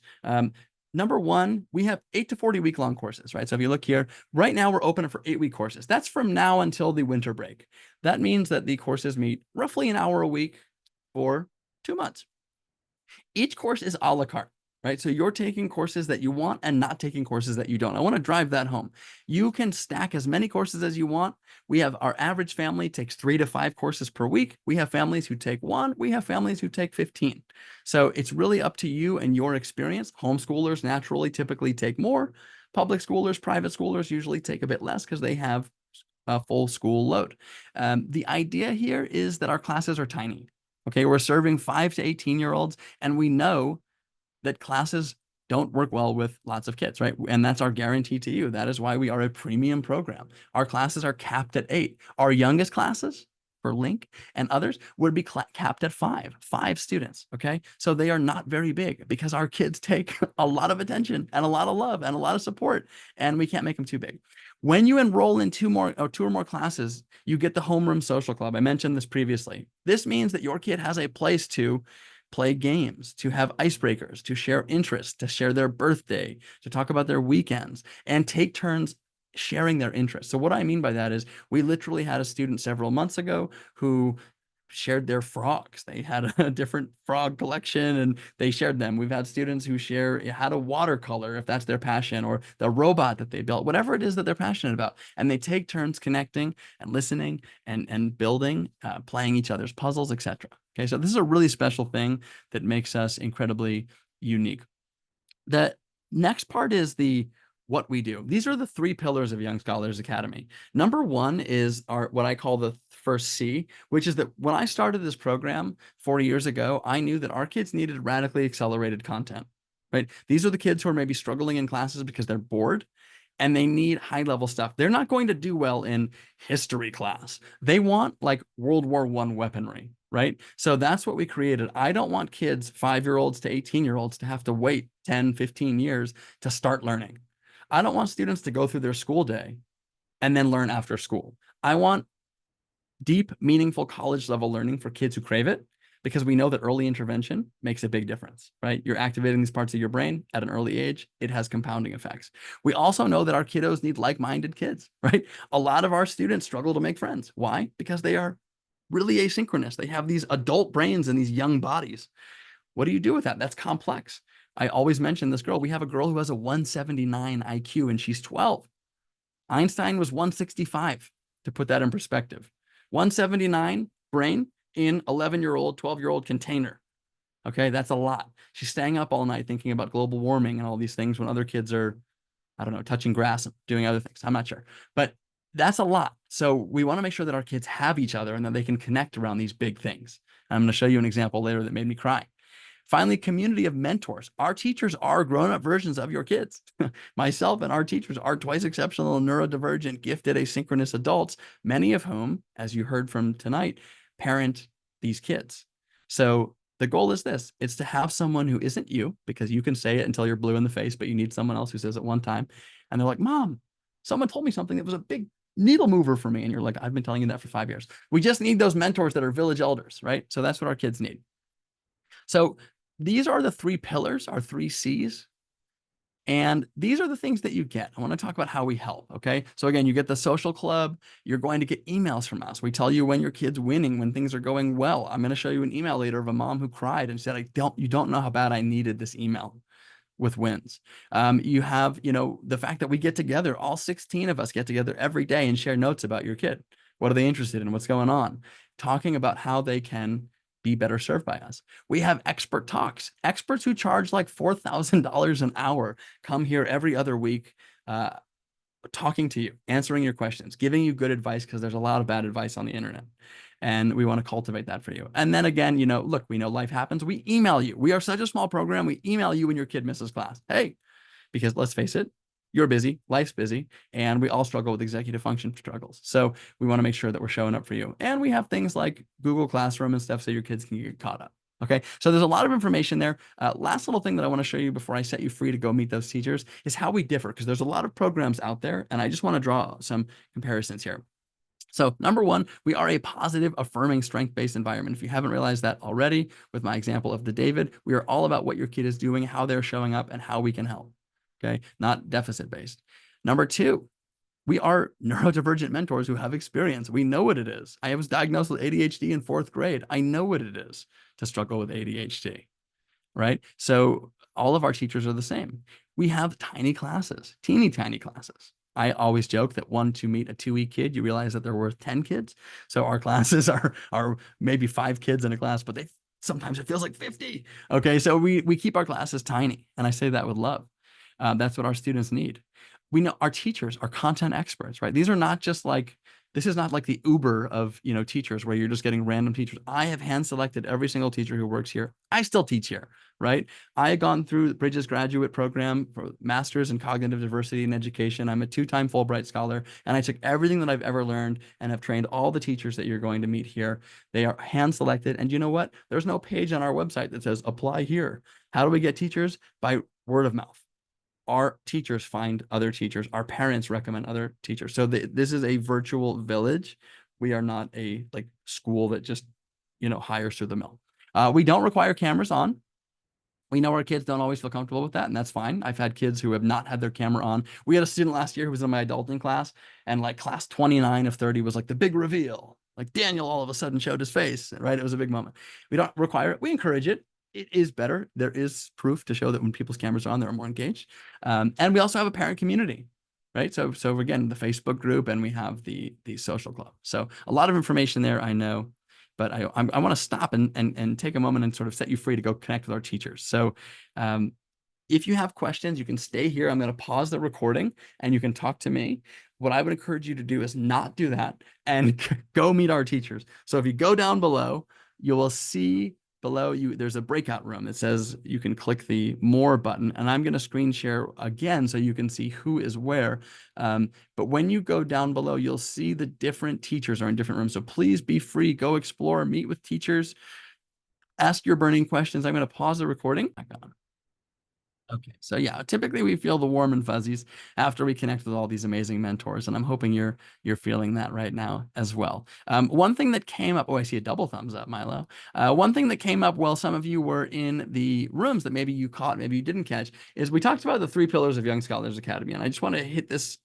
Number one, we have 8 to 40 week-long courses, right? So if you look here, right now we're open for 8-week courses. That's from now until the winter break. That means that the courses meet roughly an hour a week for 2 months. Each course is a la carte, right? So you're taking courses that you want and not taking courses that you don't. I want to drive that home. You can stack as many courses as you want. We have our average family takes 3 to 5 courses per week. We have families who take 1. We have families who take 15. So it's really up to you and your experience. Homeschoolers naturally typically take more. Public schoolers, private schoolers usually take a bit less because they have a full school load. The idea here is that our classes are tiny. Okay, we're serving 5 to 18-year-olds, and we know that classes don't work well with lots of kids, right? And that's our guarantee to you. That is why we are a premium program. Our classes are capped at 8. Our youngest classes for Link and others would be capped at 5 students, okay? So they are not very big because our kids take a lot of attention and a lot of love and a lot of support, and we can't make them too big. When you enroll in 2 or more classes, you get the homeroom social club. I mentioned this previously. This means that your kid has a place to play games, to have icebreakers, to share interests, to share their birthday, to talk about their weekends, and take turns sharing their interests. So what I mean by that is we literally had a student several months ago who shared their frogs. They had a different frog collection and they shared them. We've had students who share how to watercolor if that's their passion, or the robot that they built, whatever it is that they're passionate about. And they take turns connecting and listening and building, playing each other's puzzles, etc. Okay, so this is a really special thing that makes us incredibly unique. The next part is what we do. These are the 3 pillars of Young Scholars Academy. Number 1 is what I call the first C, which is that when I started this program 40 years ago, I knew that our kids needed radically accelerated content, right? These are the kids who are maybe struggling in classes because they're bored and they need high level stuff. They're not going to do well in history class. They want like World War I weaponry, right? So that's what we created. I don't want kids, 5-year-olds to 18-year-olds, to have to wait 10, 15 years to start learning. I don't want students to go through their school day and then learn after school. I want deep, meaningful college level learning for kids who crave it, because we know that early intervention makes a big difference, right? You're activating these parts of your brain at an early age. It has compounding effects. We also know that our kiddos need like-minded kids, right? A lot of our students struggle to make friends. Why? Because they are really asynchronous. They have these adult brains and these young bodies. What do you do with that? That's complex. I always mention this girl. We have a girl who has a 179 IQ and she's 12. Einstein was 165, to put that in perspective. 179 brain in 11-year-old, 12-year-old container. Okay, that's a lot. She's staying up all night thinking about global warming and all these things when other kids are, I don't know, touching grass and doing other things. I'm not sure. But that's a lot. So we want to make sure that our kids have each other and that they can connect around these big things. I'm going to show you an example later that made me cry. Finally, community of mentors. Our teachers are grown-up versions of your kids. Myself and our teachers are twice exceptional, neurodivergent, gifted, asynchronous adults, many of whom, as you heard from tonight, parent these kids. So the goal is this. It's to have someone who isn't you, because you can say it until you're blue in the face, but you need someone else who says it one time. And they're like, Mom, someone told me something that was a big needle mover for me. And you're like, I've been telling you that for 5 years. We just need those mentors that are village elders, right? So that's what our kids need. So these are the 3 pillars, our 3 C's. And these are the things that you get. I want to talk about how we help, okay? So again, you get the social club. You're going to get emails from us. We tell you when your kid's winning, when things are going well. I'm going to show you an email later of a mom who cried and said, you don't know how bad I needed this email with wins. You have, the fact that we get together, all 16 of us get together every day and share notes about your kid. What are they interested in? What's going on? Talking about how they can be better served by us. We have expert talks. Experts who charge like $4,000 an hour come here every other week, talking to you, answering your questions, giving you good advice, because there's a lot of bad advice on the internet. And we want to cultivate that for you. And then again, look, we know life happens. We email you. We are such a small program. We email you when your kid misses class. Hey, because let's face it, you're busy, life's busy, and we all struggle with executive function struggles. So we want to make sure that we're showing up for you. And we have things like Google Classroom and stuff so your kids can get caught up. Okay, so there's a lot of information there. Last little thing that I want to show you before I set you free to go meet those teachers is how we differ, because there's a lot of programs out there, and I just want to draw some comparisons here. So number one, we are a positive, affirming, strength-based environment. If you haven't realized that already, with my example of the David, we are all about what your kid is doing, how they're showing up, and how we can help. Okay, not deficit-based. Number two, we are neurodivergent mentors who have experience. We know what it is. I was diagnosed with ADHD in 4th grade. I know what it is to struggle with ADHD, right? So all of our teachers are the same. We have tiny classes, teeny tiny classes. I always joke that to meet a 2E kid, you realize that they're worth 10 kids. So our classes are maybe 5 kids in a class, but sometimes it feels like 50. Okay, so we keep our classes tiny, and I say that with love. That's what our students need. We know our teachers are content experts, right? This is not like the Uber of teachers where you're just getting random teachers. I have hand selected every single teacher who works here. I still teach here, right? I had gone through Bridges graduate program for master's in cognitive diversity and education. I'm a 2-time Fulbright scholar, and I took everything that I've ever learned and have trained all the teachers that you're going to meet here. They are hand selected, and you know what? There's no page on our website that says apply here. How do we get teachers? By word of mouth. Our teachers find other teachers. Our parents recommend other teachers. So this is a virtual village. We are not a school that just, hires through the mill. We don't require cameras on. We know our kids don't always feel comfortable with that, and that's fine. I've had kids who have not had their camera on. We had a student last year who was in my adulting class, and class 29 of 30 was the big reveal. Daniel all of a sudden showed his face, right? It was a big moment. We don't require it. We encourage it. It is better. There is proof to show that when people's cameras are on, they're more engaged. And we also have a parent community, right? So again, the Facebook group, and we have the social club. So a lot of information there, I know, but I want to stop and take a moment and sort of set you free to go connect with our teachers. So if you have questions, you can stay here. I'm going to pause the recording and you can talk to me. What I would encourage you to do is not do that and go meet our teachers. So if you go down below, you will see below you, there's a breakout room that says you can click the more button, and I'm going to screen share again so you can see who is where. But when you go down below, you'll see the different teachers are in different rooms. So please be free, go explore, meet with teachers, ask your burning questions. I'm going to pause the recording. Back on. Okay, so yeah, typically we feel the warm and fuzzies after we connect with all these amazing mentors, and I'm hoping you're feeling that right now as well. One thing that came up, oh, I see a double thumbs up, Milo. One thing that came up while some of you were in the rooms that maybe you caught, maybe you didn't catch, is we talked about the 3 pillars of Young Scholars Academy, and I just want to hit this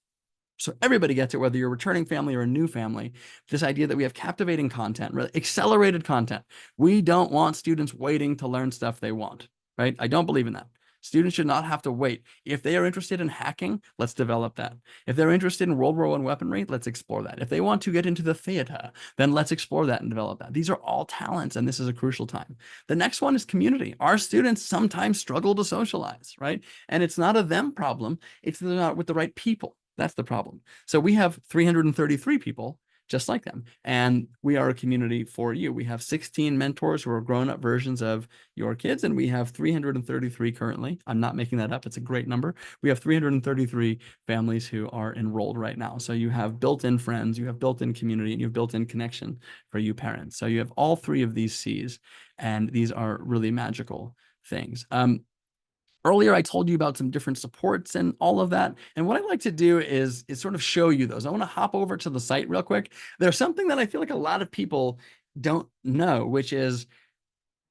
so everybody gets it, whether you're a returning family or a new family, this idea that we have captivating content, really accelerated content. We don't want students waiting to learn stuff they want, right? I don't believe in that. Students should not have to wait. If they are interested in hacking, let's develop that. If they're interested in World War I weaponry, let's explore that. If they want to get into the theater, then let's explore that and develop that. These are all talents, and this is a crucial time. The next one is community. Our students sometimes struggle to socialize, right? And it's not a them problem. It's they're not with the right people. That's the problem. So we have 333 people just like them, and we are a community for you. We have 16 mentors who are grown-up versions of your kids, and we have 333 currently. I'm not making that up. It's a great number. We have 333 families who are enrolled right now. So you have built-in friends, you have built-in community, and you have built-in connection for you parents. So you have all 3 of these C's, and these are really magical things. Earlier, I told you about some different supports and all of that. And what I'd like to do is sort of show you those. I want to hop over to the site real quick. There's something that I feel like a lot of people don't know, which is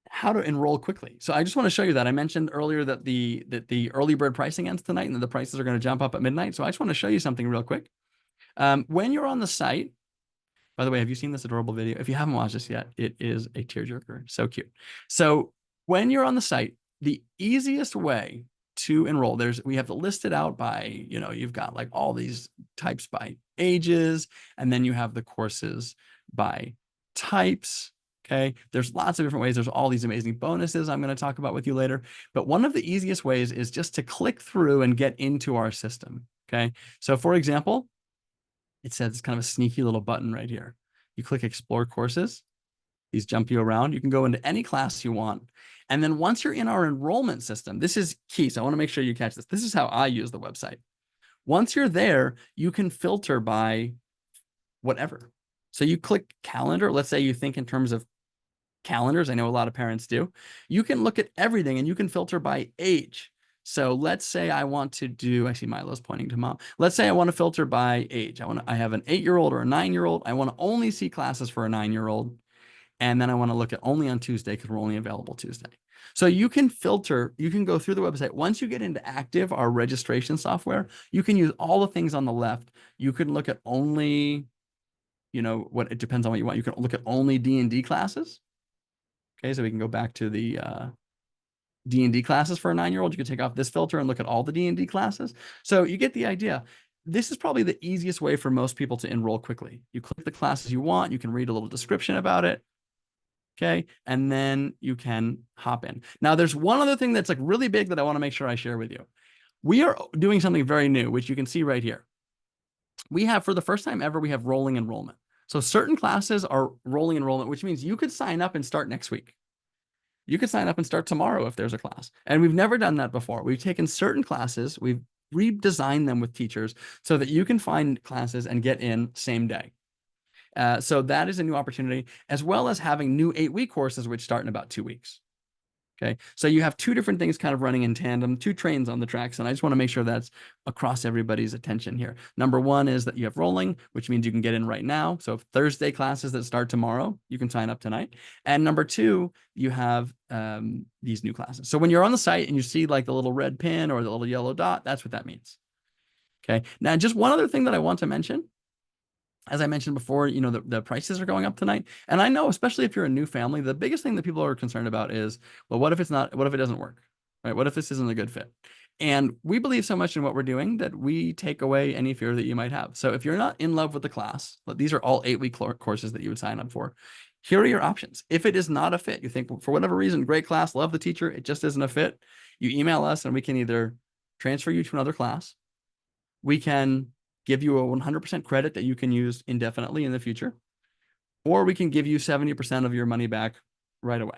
how to enroll quickly. So I just want to show you that. I mentioned earlier that the early bird pricing ends tonight and that the prices are going to jump up at midnight. So I just want to show you something real quick. When you're on the site, by the way, have you seen this adorable video? If you haven't watched this yet, it is a tearjerker. So cute. So when you're on the site, the easiest way to enroll, we have to list it out by, you've got all these types by ages, and then you have the courses by types. Okay. There's lots of different ways. There's all these amazing bonuses I'm going to talk about with you later. But one of the easiest ways is just to click through and get into our system. Okay. So for example, it says it's kind of a sneaky little button right here. You click explore courses. These jump you around. You can go into any class you want. And then once you're in our enrollment system, this is key. So I want to make sure you catch this. This is how I use the website. Once you're there, you can filter by whatever. So you click calendar. Let's say you think in terms of calendars. I know a lot of parents do. You can look at everything and you can filter by age. So let's say I want to do, I see Milo's pointing to mom. Let's say I want to filter by age. I have an 8-year-old or a 9-year-old. I want to only see classes for a 9-year-old. And then I want to look at only on Tuesday because we're only available Tuesday. So you can filter, you can go through the website. Once you get into Active, our registration software, you can use all the things on the left. You can look at only, it depends on what you want. You can look at only D&D classes. Okay, so we can go back to the D&D classes for a 9-year-old. You can take off this filter and look at all the D&D classes. So you get the idea. This is probably the easiest way for most people to enroll quickly. You click the classes you want. You can read a little description about it. Okay. And then you can hop in. Now there's one other thing that's like really big that I want to make sure I share with you. We are doing something very new, which you can see right here. We have, for the first time ever, we have rolling enrollment. So certain classes are rolling enrollment, which means you could sign up and start next week. You could sign up and start tomorrow if there's a class. And we've never done that before. We've taken certain classes, we've redesigned them with teachers so that you can find classes and get in same day. So that is a new opportunity, as well as having new 8-week courses, which start in about 2 weeks. Okay. So you have two different things kind of running in tandem, two trains on the tracks. And I just want to make sure that's across everybody's attention here. Number one is that you have rolling, which means you can get in right now. So Thursday classes that start tomorrow, you can sign up tonight. And number two, you have these new classes. So when you're on the site and you see like the little red pin or the little yellow dot, that's what that means. Okay. Now, just one other thing that I want to mention. As I mentioned before, the prices are going up tonight. And I know, especially if you're a new family, the biggest thing that people are concerned about is, well, what if it doesn't work, right? What if this isn't a good fit? And we believe so much in what we're doing that we take away any fear that you might have. So if you're not in love with the class, these are all 8-week courses that you would sign up for. Here are your options. If it is not a fit, you think for whatever reason, great class, love the teacher, it just isn't a fit, you email us and we can either transfer you to another class. We can give you a 100% credit that you can use indefinitely in the future, or we can give you 70% of your money back right away.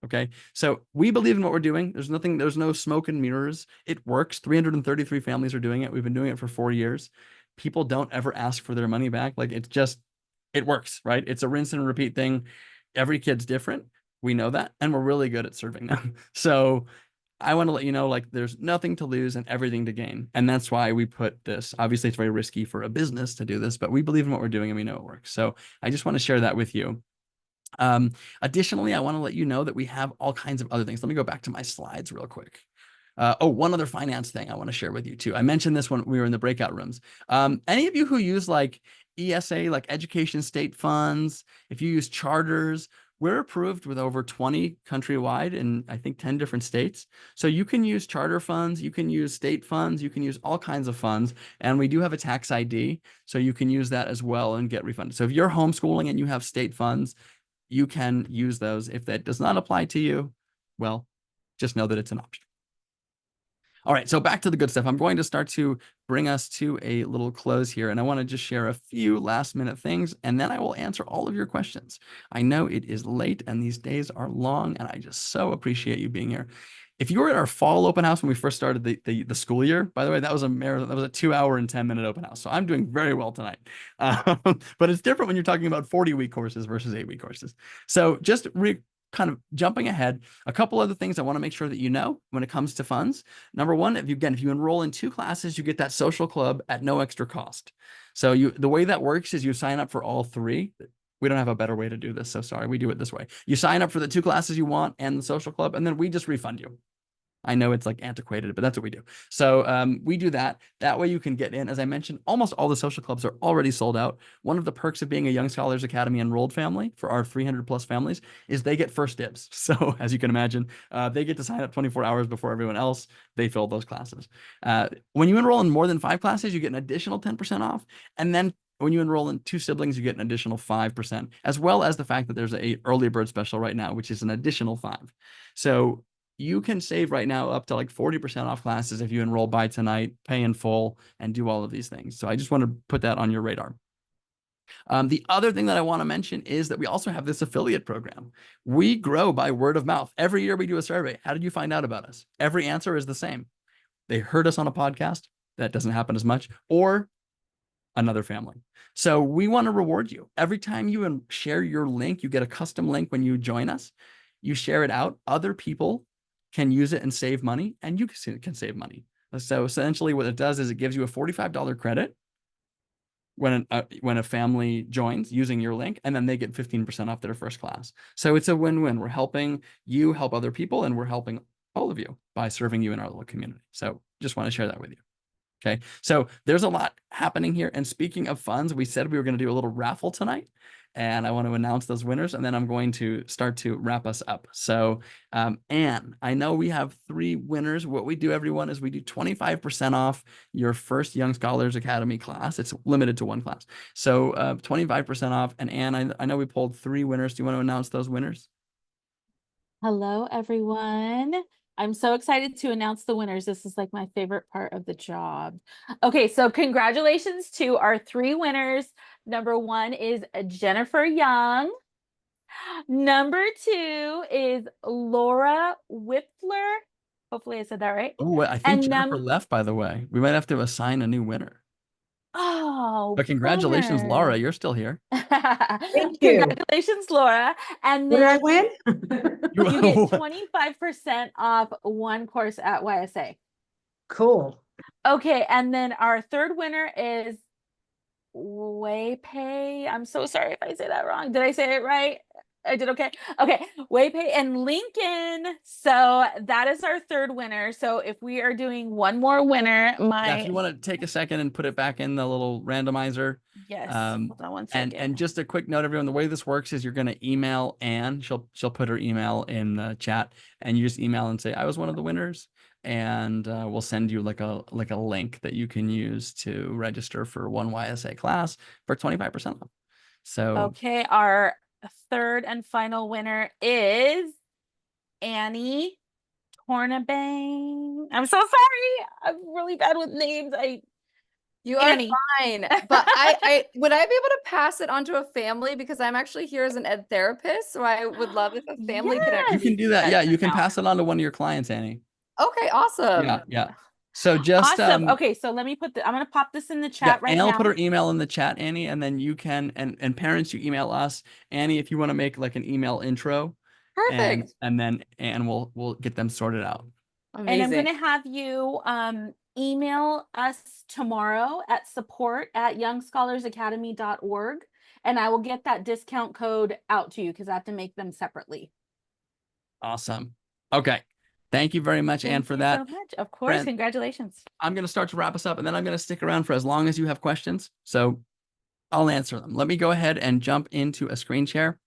Okay. So we believe in what we're doing. There's no smoke and mirrors. It works. 333 families are doing it. We've been doing it for 4 years. People don't ever ask for their money back. Like it works, right? It's a rinse and repeat thing. Every kid's different. We know that. And we're really good at serving them. So I want to let you know, like, there's nothing to lose and everything to gain. And that's why we put this. Obviously, it's very risky for a business to do this, but we believe in what we're doing and we know it works. So I just want to share that with you. Additionally, I want to let you know that we have all kinds of other things. Let me go back to my slides real quick. One other finance thing I want to share with you too. I mentioned this when we were in the breakout rooms. Any of you who use like ESA, like education state funds, if you use charters, we're approved with over 20 countrywide in, I think, 10 different states. So you can use charter funds, you can use state funds, you can use all kinds of funds. And we do have a tax ID, so you can use that as well and get refunded. So if you're homeschooling and you have state funds, you can use those. If that does not apply to you, well, just know that it's an option. All right, so back to the good stuff. I'm going to start to bring us to a little close here, and I want to just share a few last minute things, and then I will answer all of your questions. I know it is late and these days are long, and I just so appreciate you being here. If you were at our fall open house when we first started the school year, by the way, that was a marathon. That was a 2-hour and 10-minute open house. So I'm doing very well tonight. But it's different when you're talking about 40-week courses versus 8-week courses. So just kind of jumping ahead, a couple other things I want to make sure that you know when it comes to funds. Number one, if you enroll in 2 classes, you get that social club at no extra cost. So the way that works is you sign up for all 3. We don't have a better way to do this, so sorry. We do it this way. You sign up for the 2 classes you want and the social club, and then we just refund you. I know it's like antiquated, but that's what we do. So we do that. That way you can get in. As I mentioned, almost all the social clubs are already sold out. One of the perks of being a Young Scholars Academy enrolled family for our 300 plus families is they get first dibs. So as you can imagine, they get to sign up 24 hours before everyone else. They fill those classes. When you enroll in more than 5 classes, you get an additional 10% off. And then when you enroll in 2 siblings, you get an additional 5%, as well as the fact that there's a early bird special right now, which is an additional 5. So you can save right now up to like 40% off classes if you enroll by tonight, pay in full, and do all of these things. So I just want to put that on your radar. The other thing that I want to mention is that we also have this affiliate program. We grow by word of mouth. Every year we do a survey. How did you find out about us? Every answer is the same. They heard us on a podcast. That doesn't happen as much. Or another family. So we want to reward you. Every time you share your link, you get a custom link when you join us. You share it out. Other people can use it and save money, and you can save money. So essentially what it does is it gives you a $45 credit when a family joins using your link, and then they get 15% off their first class. So it's a win-win. We're helping you help other people, and we're helping all of you by serving you in our little community. So just want to share that with you. Okay, so there's a lot happening here. And speaking of funds, we said we were going to do a little raffle tonight, and I want to announce those winners, and then I'm going to start to wrap us up. So, Anne, I know we have 3 winners. What we do, everyone, is we do 25% off your first Young Scholars Academy class. It's limited to 1 class. So 25% off. And Anne, I know we pulled 3 winners. Do you want to announce those winners? Hello, everyone. I'm so excited to announce the winners. This is like my favorite part of the job. Okay, so congratulations to our 3 winners. Number 1 is Jennifer Young. Number 2 is Laura Whipfler. Hopefully I said that right. Oh, I think And Jennifer left, by the way. We might have to assign a new winner. Oh, But congratulations, bummer. Laura. You're still here. Thank you. Congratulations, Laura. And What did I then win? you get 25% off 1 course at YSA. Cool. Okay, and then our 3rd winner is Waypay. I'm so sorry if I say that wrong. Did I say it right? I did okay. Okay, Waypay and Lincoln. So that is our 3rd winner. So if we are doing one more winner, Yeah, if you want to take a second and put it back in the little randomizer. Yes. Hold on one second. And just a quick note, everyone, the way this works is you're going to email Anne. She'll put her email in the chat, and you just email and say, I was one of the winners. And we'll send you like a link that you can use to register for 1 YSA class for 25% off. So okay, our 3rd and final winner is Annie Tornabang. I'm so sorry. I'm really bad with names. You Annie. are fine. But I would I be able to pass it on to a family, because I'm actually here as an ed therapist, so I would love if a family could you actually can do that. see Yeah, you can pass it on to one of your clients, Annie. Okay, awesome. Yeah. So just awesome. Okay, so let me I'm gonna pop this in the chat right Anne now. will put her email in the chat, Annie, and then you can and parents, you email us, Annie, if you want to make like an email intro. Perfect. And then Anne we'll get them sorted out. Amazing. And I'm gonna have you email us tomorrow at support@youngscholarsacademy.org, and I will get that discount code out to you because I have to make them separately. Awesome. Okay. Thank you very much, Anne, for that. Thank you so much. Of course. Friend, congratulations. I'm going to start to wrap us up, and then I'm going to stick around for as long as you have questions. So I'll answer them. Let me go ahead and jump into a screen share.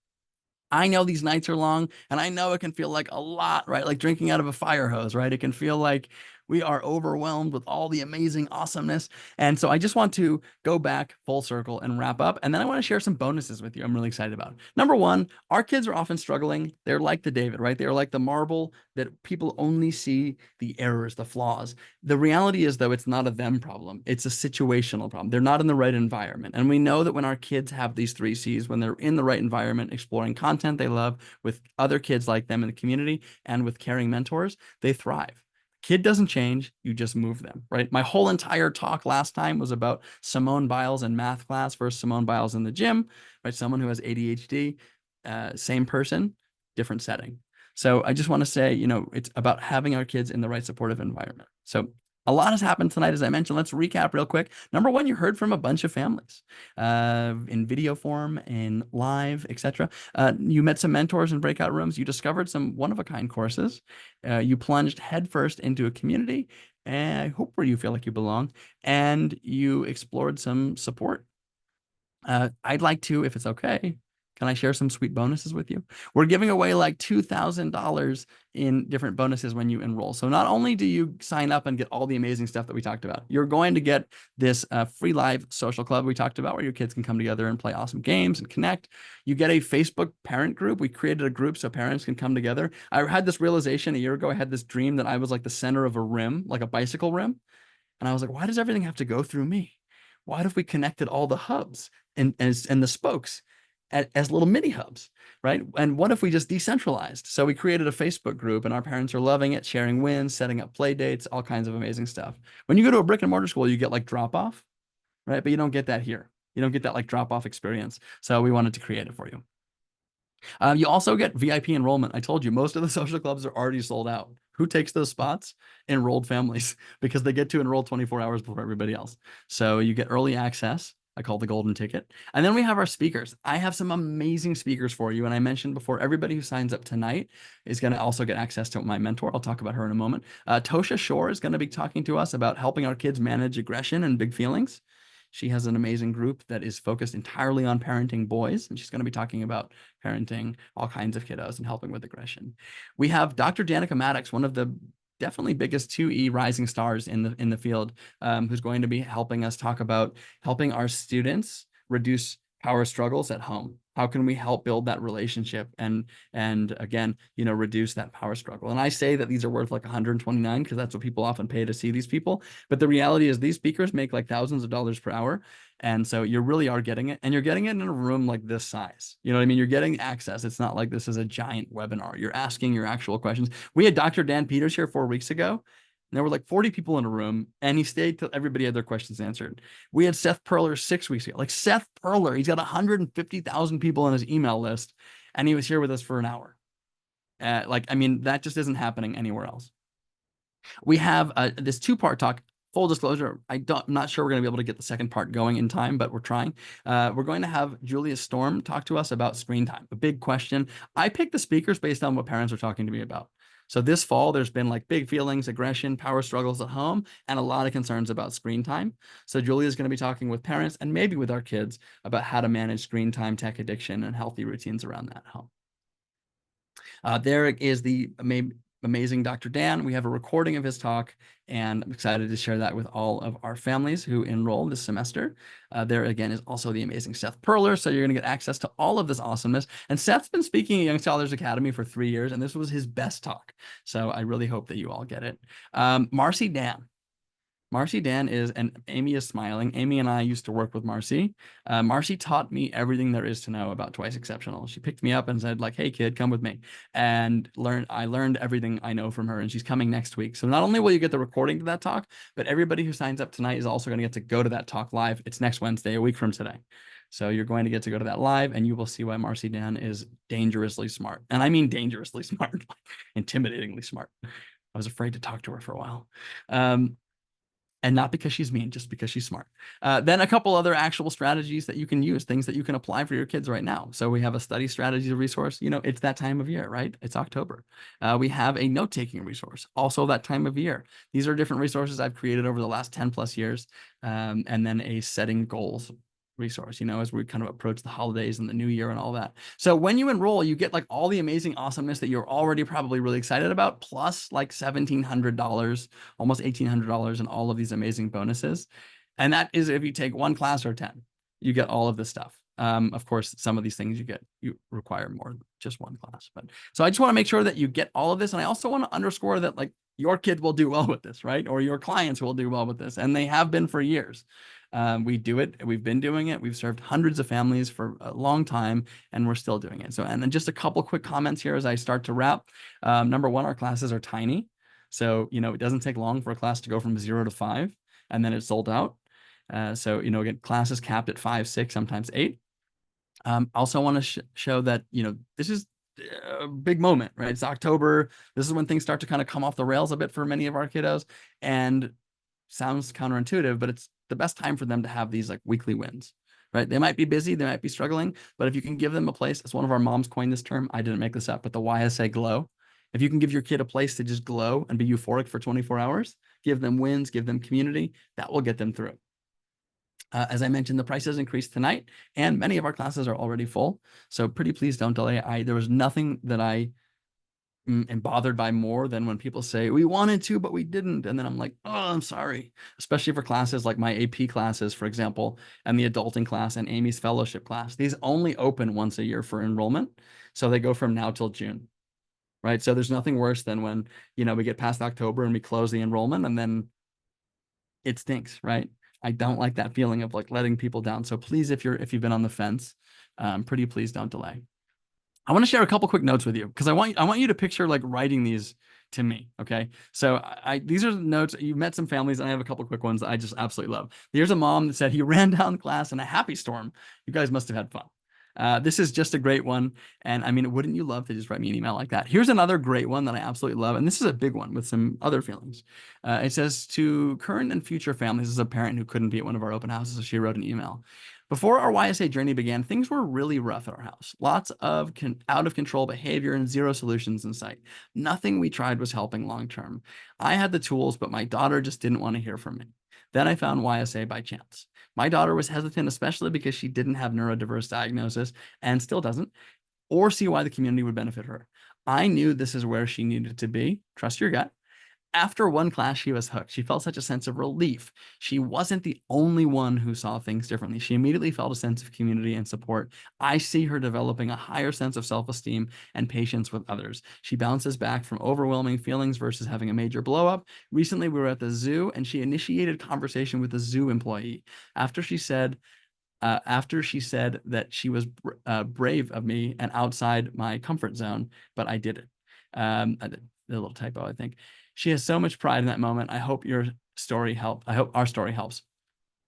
I know these nights are long, and I know it can feel like a lot, right? Like drinking out of a fire hose, right? It can feel like we are overwhelmed with all the amazing awesomeness. And so I just want to go back full circle and wrap up. And then I want to share some bonuses with you I'm really excited about. Number 1, our kids are often struggling. They're like the David, right? They're like the marble that people only see the errors, the flaws. The reality is, though, it's not a them problem. It's a situational problem. They're not in the right environment. And we know that when our kids have these 3 C's, when they're in the right environment, exploring content they love with other kids like them in the community and with caring mentors, they thrive. Kid doesn't change, you just move them, right? My whole entire talk last time was about Simone Biles in math class versus Simone Biles in the gym, right? Someone who has ADHD, same person, different setting. So I just want to say, it's about having our kids in the right supportive environment. So a lot has happened tonight, as I mentioned. Let's recap real quick. Number 1, you heard from a bunch of families in video form, in live, etc. You met some mentors in breakout rooms. You discovered some one-of-a-kind courses. You plunged headfirst into a community, and I hope where you feel like you belong, and you explored some support. I'd like to, if it's okay, Can I share some sweet bonuses with you? We're giving away like $2,000 in different bonuses when you enroll. So not only do you sign up and get all the amazing stuff that we talked about, you're going to get this free live social club we talked about where your kids can come together and play awesome games and connect. You get a Facebook parent group. We created a group so parents can come together. I had this realization a year ago. I had this dream that I was like the center of a rim, like a bicycle rim. And I was like, why does everything have to go through me? What if we connected all the hubs and the spokes as little mini hubs, right? And what if we just decentralized? So we created a Facebook group and our parents are loving it, sharing wins, setting up play dates, all kinds of amazing stuff. When you go to a brick and mortar school, you get like drop off, right? But you don't get that here. You don't get that like drop off experience. So we wanted to create it for you. You also get VIP enrollment. I told you most of the social clubs are already sold out. Who takes those spots? Enrolled families, because they get to enroll 24 hours before everybody else. So you get early access. I call the golden ticket. And then we have our speakers. I have some amazing speakers for you. And I mentioned before, everybody who signs up tonight is going to also get access to my mentor. I'll talk about her in a moment. Tosha Shore is going to be talking to us about helping our kids manage aggression and big feelings. She has an amazing group that is focused entirely on parenting boys, and she's going to be talking about parenting all kinds of kiddos and helping with aggression. We have Dr. Danica Maddox, one of the definitely biggest 2E rising stars in the field, who's going to be helping us talk about helping our students reduce power struggles at home. How can we help build that relationship and again, reduce that power struggle? And I say that these are worth like 129 because that's what people often pay to see these people. But the reality is these speakers make like thousands of dollars per hour. And so you really are getting it, and you're getting it in a room like this size. You know what I mean? You're getting access. It's not like this is a giant webinar. You're asking your actual questions. We had Dr. Dan Peters here 4 weeks ago. And there were like 40 people in a room, and he stayed till everybody had their questions answered. We had Seth Perler 6 weeks ago. Like Seth Perler, he's got 150,000 people on his email list, and he was here with us for an hour. That just isn't happening anywhere else. We have this 2-part talk. Full disclosure, I'm not sure we're going to be able to get the second part going in time, but we're trying. We're going to have Julia Storm talk to us about screen time, a big question. I picked the speakers based on what parents are talking to me about. So this fall, there's been like big feelings, aggression, power struggles at home, and a lot of concerns about screen time. So Julia is going to be talking with parents and maybe with our kids about how to manage screen time, tech addiction, and healthy routines around that at home. There is the amazing Dr. Dan. We have a recording of his talk, and I'm excited to share that with all of our families who enroll this semester. There again is also the amazing Seth Perler. So you're going to get access to all of this awesomeness. And Seth's been speaking at Young Scholars Academy for 3 years, and this was his best talk. So I really hope that you all get it. Marcy Dan. Marcy Dan is, and Amy is smiling. Amy and I used to work with Marcy. Marcy taught me everything there is to know about Twice Exceptional. She picked me up and said like, hey kid, come with me. And I learned everything I know from her, and she's coming next week. So not only will you get the recording to that talk, but everybody who signs up tonight is also going to get to go to that talk live. It's next Wednesday, a week from today. So you're going to get to go to that live, and you will see why Marcy Dan is dangerously smart. And I mean dangerously smart, like intimidatingly smart. I was afraid to talk to her for a while. And not because she's mean, just because she's smart. Then a couple other actual strategies that you can use, things that you can apply for your kids right now. So we have a study strategy resource. It's that time of year, right? It's October. We have a note-taking resource, also that time of year. These are different resources I've created over the last 10 plus years. And then a setting goals resource, as we kind of approach the holidays and the new year and all that. So when you enroll, you get like all the amazing awesomeness that you're already probably really excited about, plus like $1,700, almost $1,800 and all of these amazing bonuses. And that is if you take 1 class or 10, you get all of this stuff. Of course, some of these things you require more than just 1 class. But so I just want to make sure that you get all of this. And I also want to underscore that like your kid will do well with this, right? Or your clients will do well with this. And they have been for years. We do it. We've been doing it. We've served hundreds of families for a long time, and we're still doing it. So, and then just a couple quick comments here as I start to wrap. Number one, our classes are tiny. So, it doesn't take long for a class to go from 0 to 5, and then it's sold out. So, again, classes capped at 5, 6, sometimes 8. Also want to show that, this is a big moment, right? It's October. This is when things start to kind of come off the rails a bit for many of our kiddos, and sounds counterintuitive, but it's the best time for them to have these like weekly wins, right? They might be busy, they might be struggling, but if you can give them a place, as one of our moms coined this term, I didn't make this up, but the YSA glow. If you can give your kid a place to just glow and be euphoric for 24 hours, give them wins, give them community, that will get them through. As I mentioned, the prices increased tonight, and many of our classes are already full. So pretty please don't delay. There was nothing that I am bothered by more than when people say we wanted to, but we didn't. And then I'm like, oh, I'm sorry. Especially for classes like my AP classes, for example, and the adulting class and Amy's fellowship class. These only open once a year for enrollment. So they go from now till June. Right. So there's nothing worse than when, we get past October and we close the enrollment and then it stinks, right? I don't like that feeling of like letting people down. So please, if you've been on the fence, pretty please don't delay. I want to share a couple quick notes with you because I want you to picture like writing these to me. Okay. So these are the notes. You met some families and I have a couple quick ones that I just absolutely love. Here's a mom that said he ran down class in a happy storm. You guys must have had fun. This is just a great one. And I mean, wouldn't you love to just write me an email like that? Here's another great one that I absolutely love. And this is a big one with some other feelings. It says, to current and future families, this is a parent who couldn't be at one of our open houses, so she wrote an email. Before our YSA journey began, things were really rough at our house. Lots of out of control behavior and zero solutions in sight. Nothing we tried was helping long term. I had the tools, but my daughter just didn't want to hear from me. Then I found YSA by chance. My daughter was hesitant, especially because she didn't have neurodiverse diagnosis and still doesn't, or see why the community would benefit her. I knew this is where she needed to be. Trust your gut. After one class, she was hooked. She felt such a sense of relief. She wasn't the only one who saw things differently. She immediately felt a sense of community and support. I see her developing a higher sense of self-esteem and patience with others. She bounces back from overwhelming feelings versus having a major blow-up. Recently, we were at the zoo, and she initiated conversation with a zoo employee. After she said that she was brave of me and outside my comfort zone, but I did it. A little typo, I think. She has so much pride in that moment. I hope your story helped. I hope our story helps.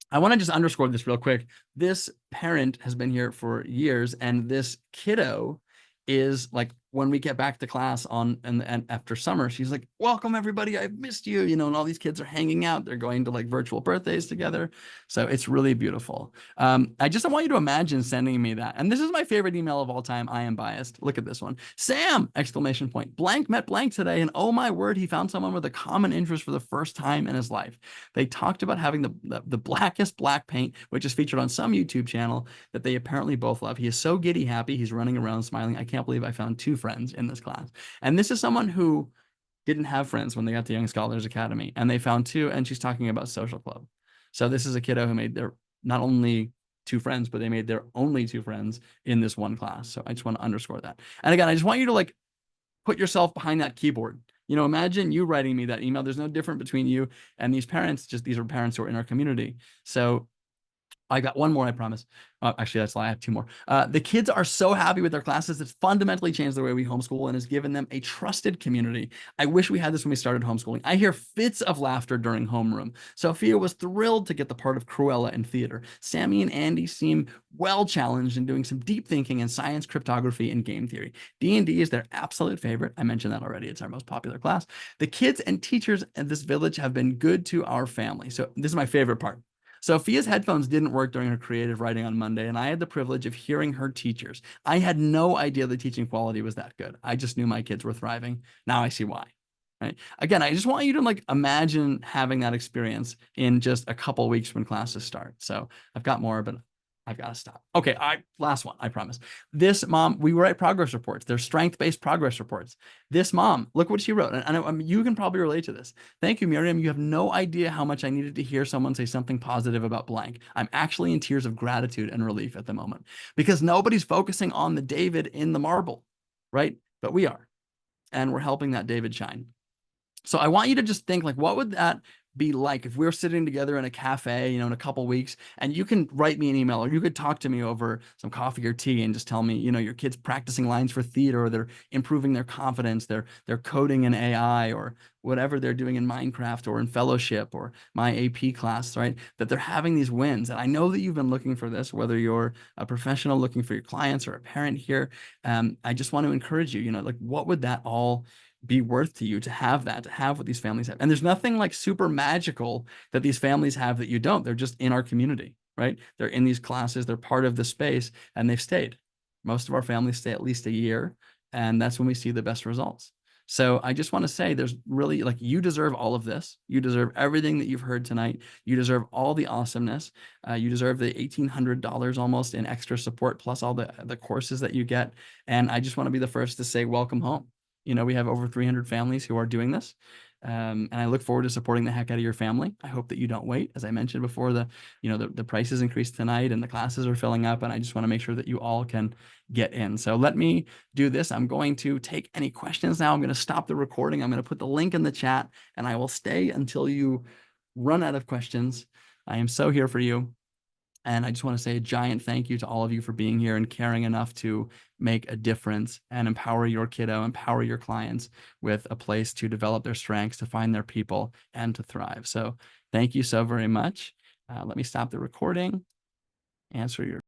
I want to just underscore this real quick. This parent has been here for years, and this kiddo is like, when we get back to class and after summer, she's like, welcome everybody, I've missed you, and all these kids are hanging out. They're going to like virtual birthdays together. So it's really beautiful. I just want you to imagine sending me that. And this is my favorite email of all time. I am biased. Look at this one. Sam, exclamation point. Blank met blank today. And oh my word, he found someone with a common interest for the first time in his life. They talked about having the blackest black paint, which is featured on some YouTube channel that they apparently both love. He is so giddy happy. He's running around smiling. I can't believe I found two friends in this class. And this is someone who didn't have friends when they got to Young Scholars Academy, and they found two, and she's talking about social club. So this is a kiddo who made their not only two friends, but they made their only two friends in this one class. So I just want to underscore that. And again, I just want you to like put yourself behind that keyboard. Imagine you writing me that email. There's no different between you and these parents. Just these are parents who are in our community. So I got one more, I promise. Actually, that's a lie. I have two more. The kids are so happy with their classes. It's fundamentally changed the way we homeschool and has given them a trusted community. I wish we had this when we started homeschooling. I hear fits of laughter during homeroom. Sophia was thrilled to get the part of Cruella in theater. Sammy and Andy seem well challenged in doing some deep thinking in science, cryptography, and game theory. D&D is their absolute favorite. I mentioned that already. It's our most popular class. The kids and teachers at this village have been good to our family. So this is my favorite part. Sophia's headphones didn't work during her creative writing on Monday, and I had the privilege of hearing her teachers. I had no idea the teaching quality was that good. I just knew my kids were thriving. Now I see why. Right? Again, I just want you to like imagine having that experience in just a couple weeks when classes start. So I've got more, but I've got to stop. Okay, last one, I promise. This mom, we write progress reports. They're strength-based progress reports. This mom, look what she wrote. And I mean, you can probably relate to this. Thank you, Miriam. You have no idea how much I needed to hear someone say something positive about blank. I'm actually in tears of gratitude and relief at the moment because nobody's focusing on the David in the marble, right? But we are, and we're helping that David shine. So I want you to just think like, what would that be like if we were sitting together in a cafe, in a couple weeks, and you can write me an email or you could talk to me over some coffee or tea and just tell me, your kid's practicing lines for theater, or they're improving their confidence, they're coding in AI, or whatever they're doing in Minecraft or in fellowship or my AP class, right? That they're having these wins. And I know that you've been looking for this, whether you're a professional looking for your clients or a parent here. I just want to encourage you, like what would that all be worth to you to have what these families have? And there's nothing like super magical that these families have that you don't. They're just in our community, right? They're in these classes, they're part of the space, and they've stayed. Most of our families stay at least a year, and that's when we see the best results. So I just want to say there's really like, you deserve all of this. You deserve everything that you've heard tonight. You deserve all the awesomeness. You deserve the $1,800 almost in extra support, plus all the courses that you get. And I just want to be the first to say, welcome home. You know, we have over 300 families who are doing this. And I look forward to supporting the heck out of your family. I hope that you don't wait. As I mentioned before, the prices increased tonight and the classes are filling up, and I just want to make sure that you all can get in. So let me do this. I'm going to take any questions now. I'm going to stop the recording. I'm going to put the link in the chat, and I will stay until you run out of questions. I am so here for you. And I just want to say a giant thank you to all of you for being here and caring enough to make a difference and empower your kiddo, empower your clients with a place to develop their strengths, to find their people, and to thrive. So thank you so very much. Let me stop the recording, answer your